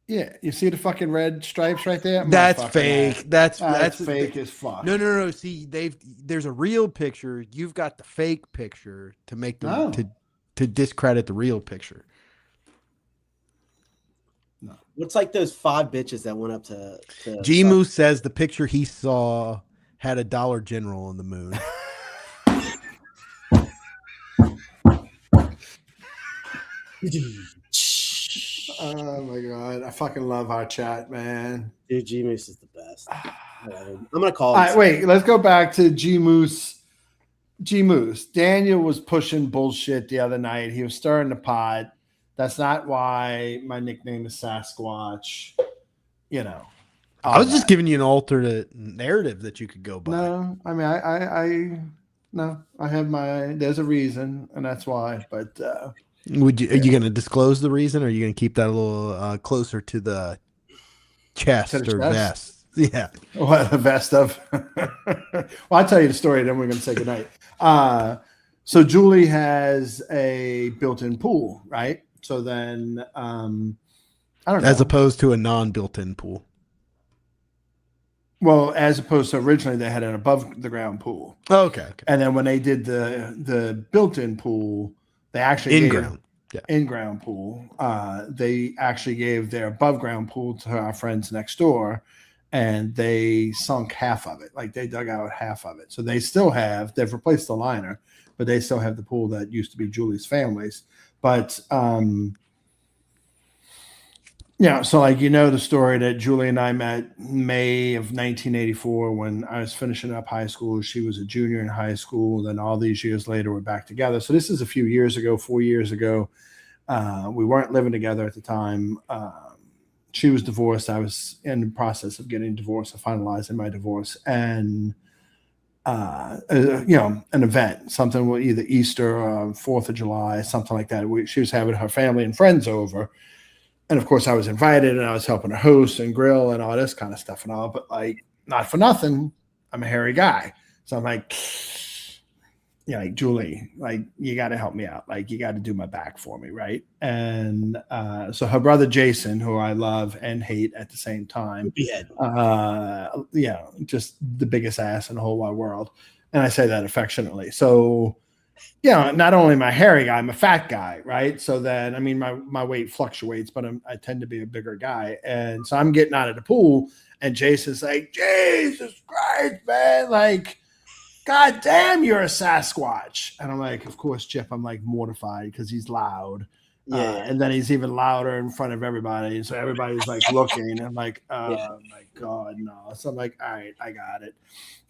Yeah, you see the fucking red stripes right there? That's fake. That's fake as fuck. No. See, there's a real picture. You've got the fake picture to make them to discredit the real picture. No. What's like those 5 bitches that went up to G Moose says the picture he saw had a Dollar General on the moon. Oh my god, I fucking love our chat, man. Dude, G Moose is the best. I'm gonna call him. All right, wait, let's go back to G Moose. G Moose. Daniel was pushing bullshit the other night. He was stirring the pot. That's not why my nickname is Sasquatch. I was just giving you an alternate narrative that you could go by. No, I mean, I have there's a reason, and that's why. But are you going to disclose the reason, or are you going to keep that a little closer to the chest or vest? Yeah. What, the vest of? Well, I'll tell you the story, then we're going to say goodnight. So Julie has a built-in pool, right? So then, I don't know. As opposed to a non-built-in pool. Well, as opposed to originally they had an above-the-ground pool. Oh, okay. And then when they did the built-in pool, they actually in-ground pool. They actually gave their above-ground pool to our friends next door, and they sunk half of it. Like, they dug out half of it. So they've replaced the liner, but they still have the pool that used to be Julie's family's. But, so like, the story that Julie and I met May of 1984 when I was finishing up high school. She was a junior in high school. Then all these years later, we're back together. So this is a few years ago, 4 years ago. We weren't living together at the time. She was divorced. I was in the process of getting divorced, of finalizing my divorce. And, an event, something with either Easter or 4th of July, something like that. She was having her family and friends over. And of course I was invited and I was helping her host and grill and all this kind of stuff and all, but like, not for nothing, I'm a hairy guy. So I'm like, like, Julie, like, you got to help me out. Like, you got to do my back for me. Right. And so her brother, Jason, who I love and hate at the same time, just the biggest ass in the whole wide world. And I say that affectionately. So, not only am I a hairy guy, I'm a fat guy. Right. So then, I mean, my weight fluctuates, but I tend to be a bigger guy. And so I'm getting out of the pool and Jason's like, Jesus Christ, man. Like, God damn, you're a Sasquatch. And I'm like, of course, Chip, I'm like mortified because he's loud. Yeah. And then he's even louder in front of everybody. So everybody's like looking. And I'm like, oh my God, no. So I'm like, all right, I got it.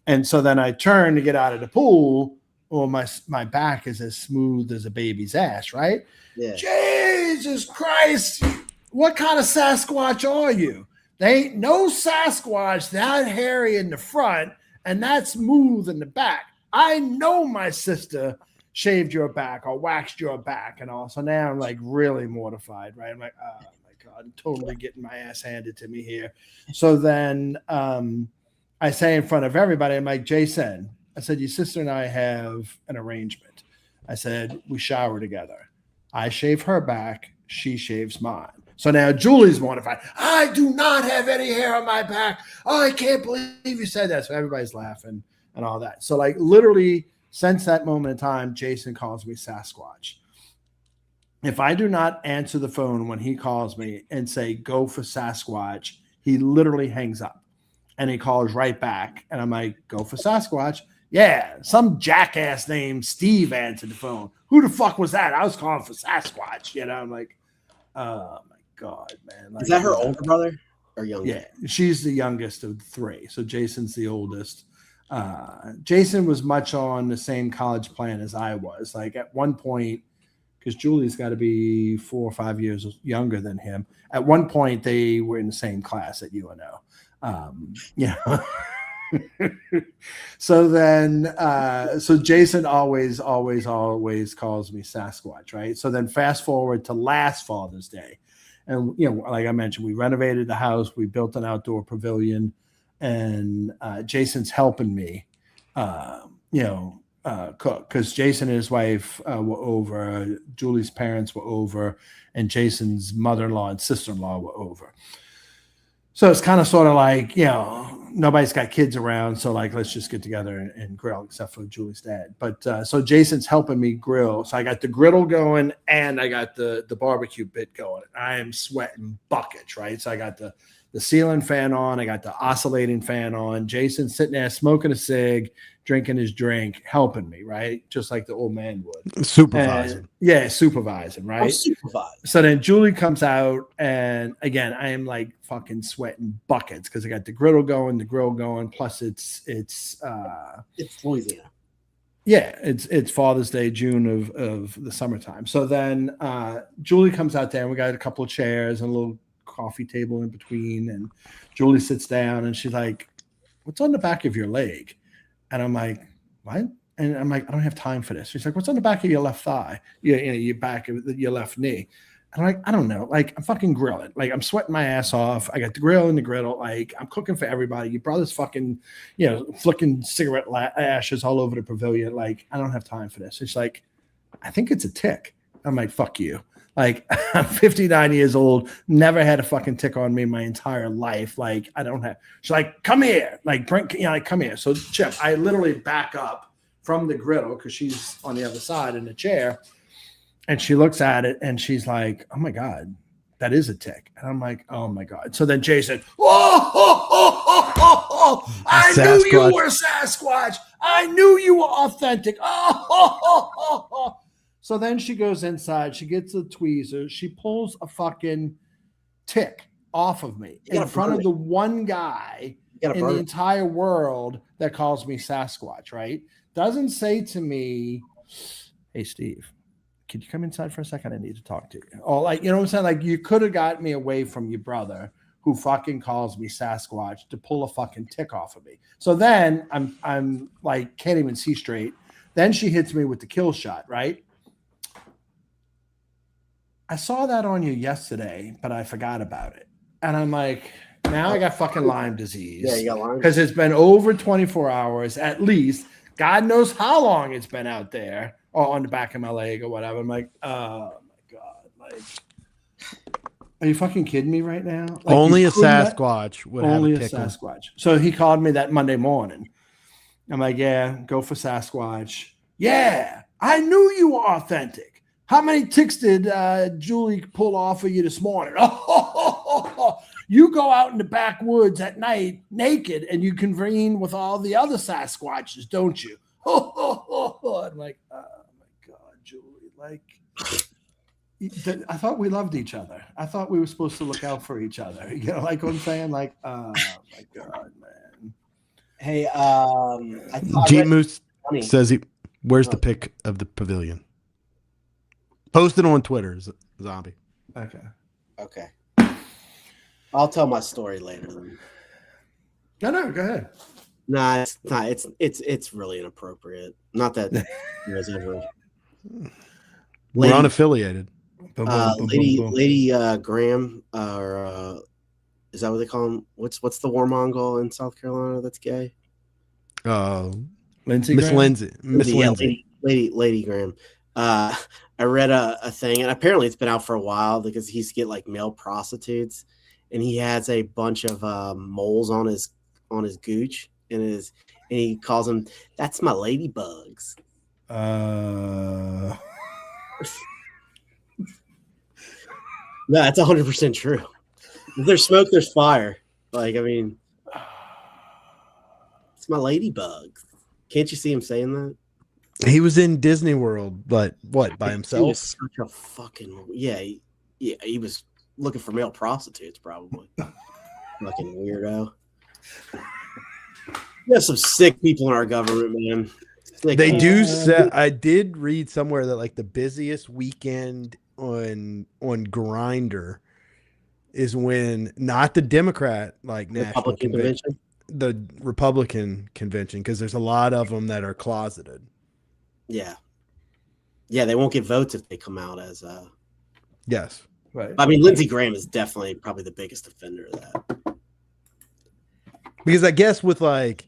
And so then I turn to get out of the pool. Well, my back is as smooth as a baby's ass, right? Yeah. Jesus Christ. What kind of Sasquatch are you? They ain't no Sasquatch that hairy in the front and that smooth in the back. I know my sister shaved your back or waxed your back and all. So now I'm like really mortified, right? I'm like, oh my God, I'm totally getting my ass handed to me here. So then I say in front of everybody, I'm like, Jason, I said, your sister and I have an arrangement. I said, we shower together. I shave her back. She shaves mine. So now Julie's mortified. I do not have any hair on my back. Oh, I can't believe you said that. So everybody's laughing and all that. So like literally since that moment in time, Jason calls me Sasquatch. If I do not answer the phone when he calls me and say, go for Sasquatch, he literally hangs up and he calls right back. And I'm like, go for Sasquatch. Yeah, some jackass named Steve answered the phone. Who the fuck was that? I was calling for Sasquatch. You know, I'm like, oh my God, man. Like, is that her older brother or younger? Yeah, she's the youngest of the three. So Jason's the oldest. Jason was much on the same college plan as I was. Like at one point, because Julie's got to be 4 or 5 years younger than him. At one point, they were in the same class at UNO. So then, so Jason always calls me Sasquatch, right? So then fast forward to last Father's Day. And, you know, like I mentioned, we renovated the house, we built an outdoor pavilion, and Jason's helping me, cook, because Jason and his wife were over, Julie's parents were over, and Jason's mother-in-law and sister-in-law were over. So it's kind of sort of like, you know, nobody's got kids around. So like, let's just get together and grill, except for Julie's dad. But so Jason's helping me grill. So I got the griddle going and I got the barbecue bit going. I am sweating buckets, right? So I got the ceiling fan on. I got the oscillating fan on. Jason's sitting there smoking a cig, drinking his drink, helping me, right? Just like the old man would. Supervising. Supervising, right? Supervising. So then Julie comes out, and again, I am like fucking sweating buckets because I got the grill going, plus it's Louisiana. Yeah, it's Father's Day, June of the summertime. So then Julie comes out there, and we got a couple of chairs and a little coffee table in between, and Julie sits down and she's like, what's on the back of your leg? And I'm like, what? And I'm like, I don't have time for this. She's like, what's on the back of your left thigh? Your back of your left knee. And I'm like, I don't know. Like, I'm fucking grilling. Like, I'm sweating my ass off. I got the grill and the griddle. Like, I'm cooking for everybody. Your brother's fucking, flicking cigarette ashes all over the pavilion. Like, I don't have time for this. She's like, I think it's a tick. I'm like, fuck you. Like, I'm 59 years old, never had a fucking tick on me my entire life. Like, I don't have. She's like, come here. Like, come here. So, Chip, I literally back up from the griddle because she's on the other side in the chair. And she looks at it and she's like, oh my God, that is a tick. And I'm like, oh my God. So then Jason, I knew you were Sasquatch. I knew you were authentic. So then she goes inside, she gets the tweezers, she pulls a fucking tick off of me in front of the one guy in the entire world that calls me Sasquatch, right? Doesn't say to me, hey, Steve, could you come inside for a second? I need to talk to you. Or like, you know what I'm saying? Like, you could have got me away from your brother who fucking calls me Sasquatch to pull a fucking tick off of me. So then I'm like, can't even see straight. Then she hits me with the kill shot, right? I saw that on you yesterday, but I forgot about it. And I'm like, now I got fucking Lyme disease. Yeah, you got Lyme. Because it's been over 24 hours at least. God knows how long it's been out there or on the back of my leg or whatever. I'm like, oh my God. Like, are you fucking kidding me right now? Like, only a Sasquatch would have a tick. Only a Sasquatch. So he called me that Monday morning. I'm like, yeah, go for Sasquatch. Yeah, I knew you were authentic. How many ticks did Julie pull off of you this morning? You go out in the backwoods at night naked and you convene with all the other Sasquatches, don't you? I'm like, oh my God, Julie. Like, I thought we loved each other. I thought we were supposed to look out for each other. You know, like what I'm saying? Like, oh my God, man. Hey, G Moose funny. says where's the pic of the pavilion? Post it on Twitter, Zombie. Okay. I'll tell my story later. Then. No, go ahead. Nah, it's not. It's really inappropriate. Not that you guys ever. We're unaffiliated. Lady Graham, or is that what they call him? What's the warmongol in South Carolina that's gay? Lindsey Miss Graham? Lindsay. Miss Lindsay. Lady Graham. I read a thing, and apparently it's been out for a while because he's get like male prostitutes, and he has a bunch of moles on his gooch and he calls them, "That's my ladybugs." No, that's 100% true. If there's smoke, there's fire. Like, I mean, it's my ladybugs. Can't you see him saying that? He was in Disney World, but what, by He himself? was such a fucking he was looking for male prostitutes, probably. Fucking weirdo. We have some sick people in our government, man. They do say, I did read somewhere that like the busiest weekend on Grindr is when not the Democrat like national convention, the Republican convention, because there's a lot of them that are closeted. Yeah, they won't get votes if they come out as yes. right. I mean, Lindsey Graham is definitely probably the biggest offender of that. Because I guess with like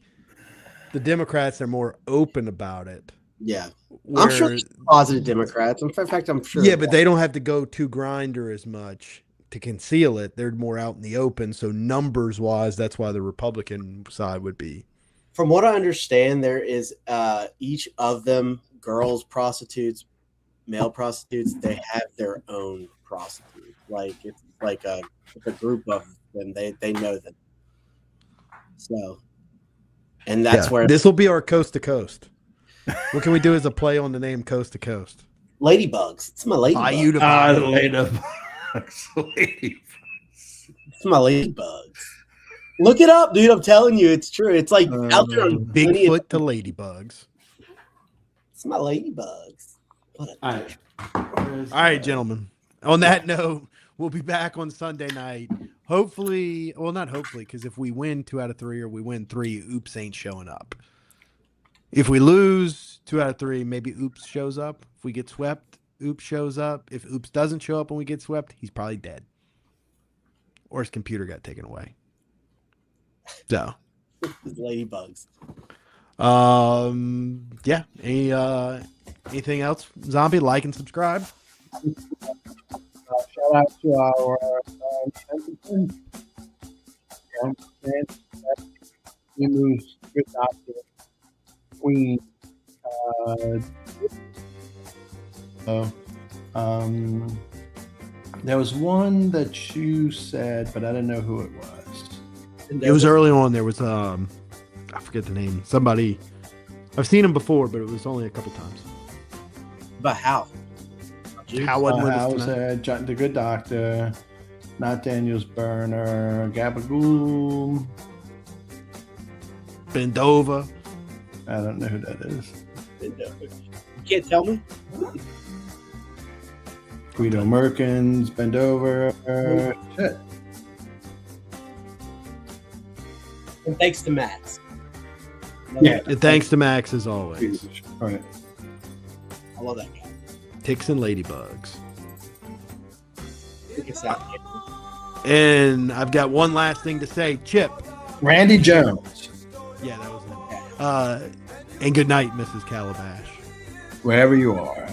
the Democrats, they're more open about it. Yeah, I'm sure there's positive Democrats. In fact, I'm sure. Yeah, but they don't have to go to Grindr as much to conceal it. They're more out in the open. So numbers wise, that's why the Republican side would be. From what I understand, there is each of them, girls prostitutes, male prostitutes, they have their own prostitute. Like it's like a group of them. They know them. So, and that's where this will be our coast to coast. What can we do as a play on the name Coast to Coast? Ladybugs. It's my ladybugs. It's my ladybugs. Look it up, dude. I'm telling you, it's true. It's like out there on Bigfoot to ladybugs. It's my ladybugs. All right, gentlemen. On that note, we'll be back on Sunday night. Hopefully, well, not hopefully, because if we win 2 out of 3 or we win 3, Oops ain't showing up. If we lose 2 out of 3, maybe Oops shows up. If we get swept, Oops shows up. If Oops doesn't show up when we get swept, he's probably dead. Or his computer got taken away. So. Ladybugs. Yeah. Anything else? Zombie, like and subscribe. Shout out to our good doctor, Queen. There was one that you said, but I didn't know who it was. It was early on. There was I forget the name. Somebody. I've seen him before, but it was only a couple times. But how? How wasn't with us I was tonight? the good doctor, not Daniel's burner, Gabagool. Bendova. I don't know who that is. You can't tell me? Guido Merkins, bend over. Shit. And thanks to Max. Yeah. And thanks to Max as always. All right. I love that guy. Ticks and ladybugs. It's out. And I've got one last thing to say. Chip. Randy Jones. Yeah, that was it. And good night, Mrs. Calabash. Wherever you are.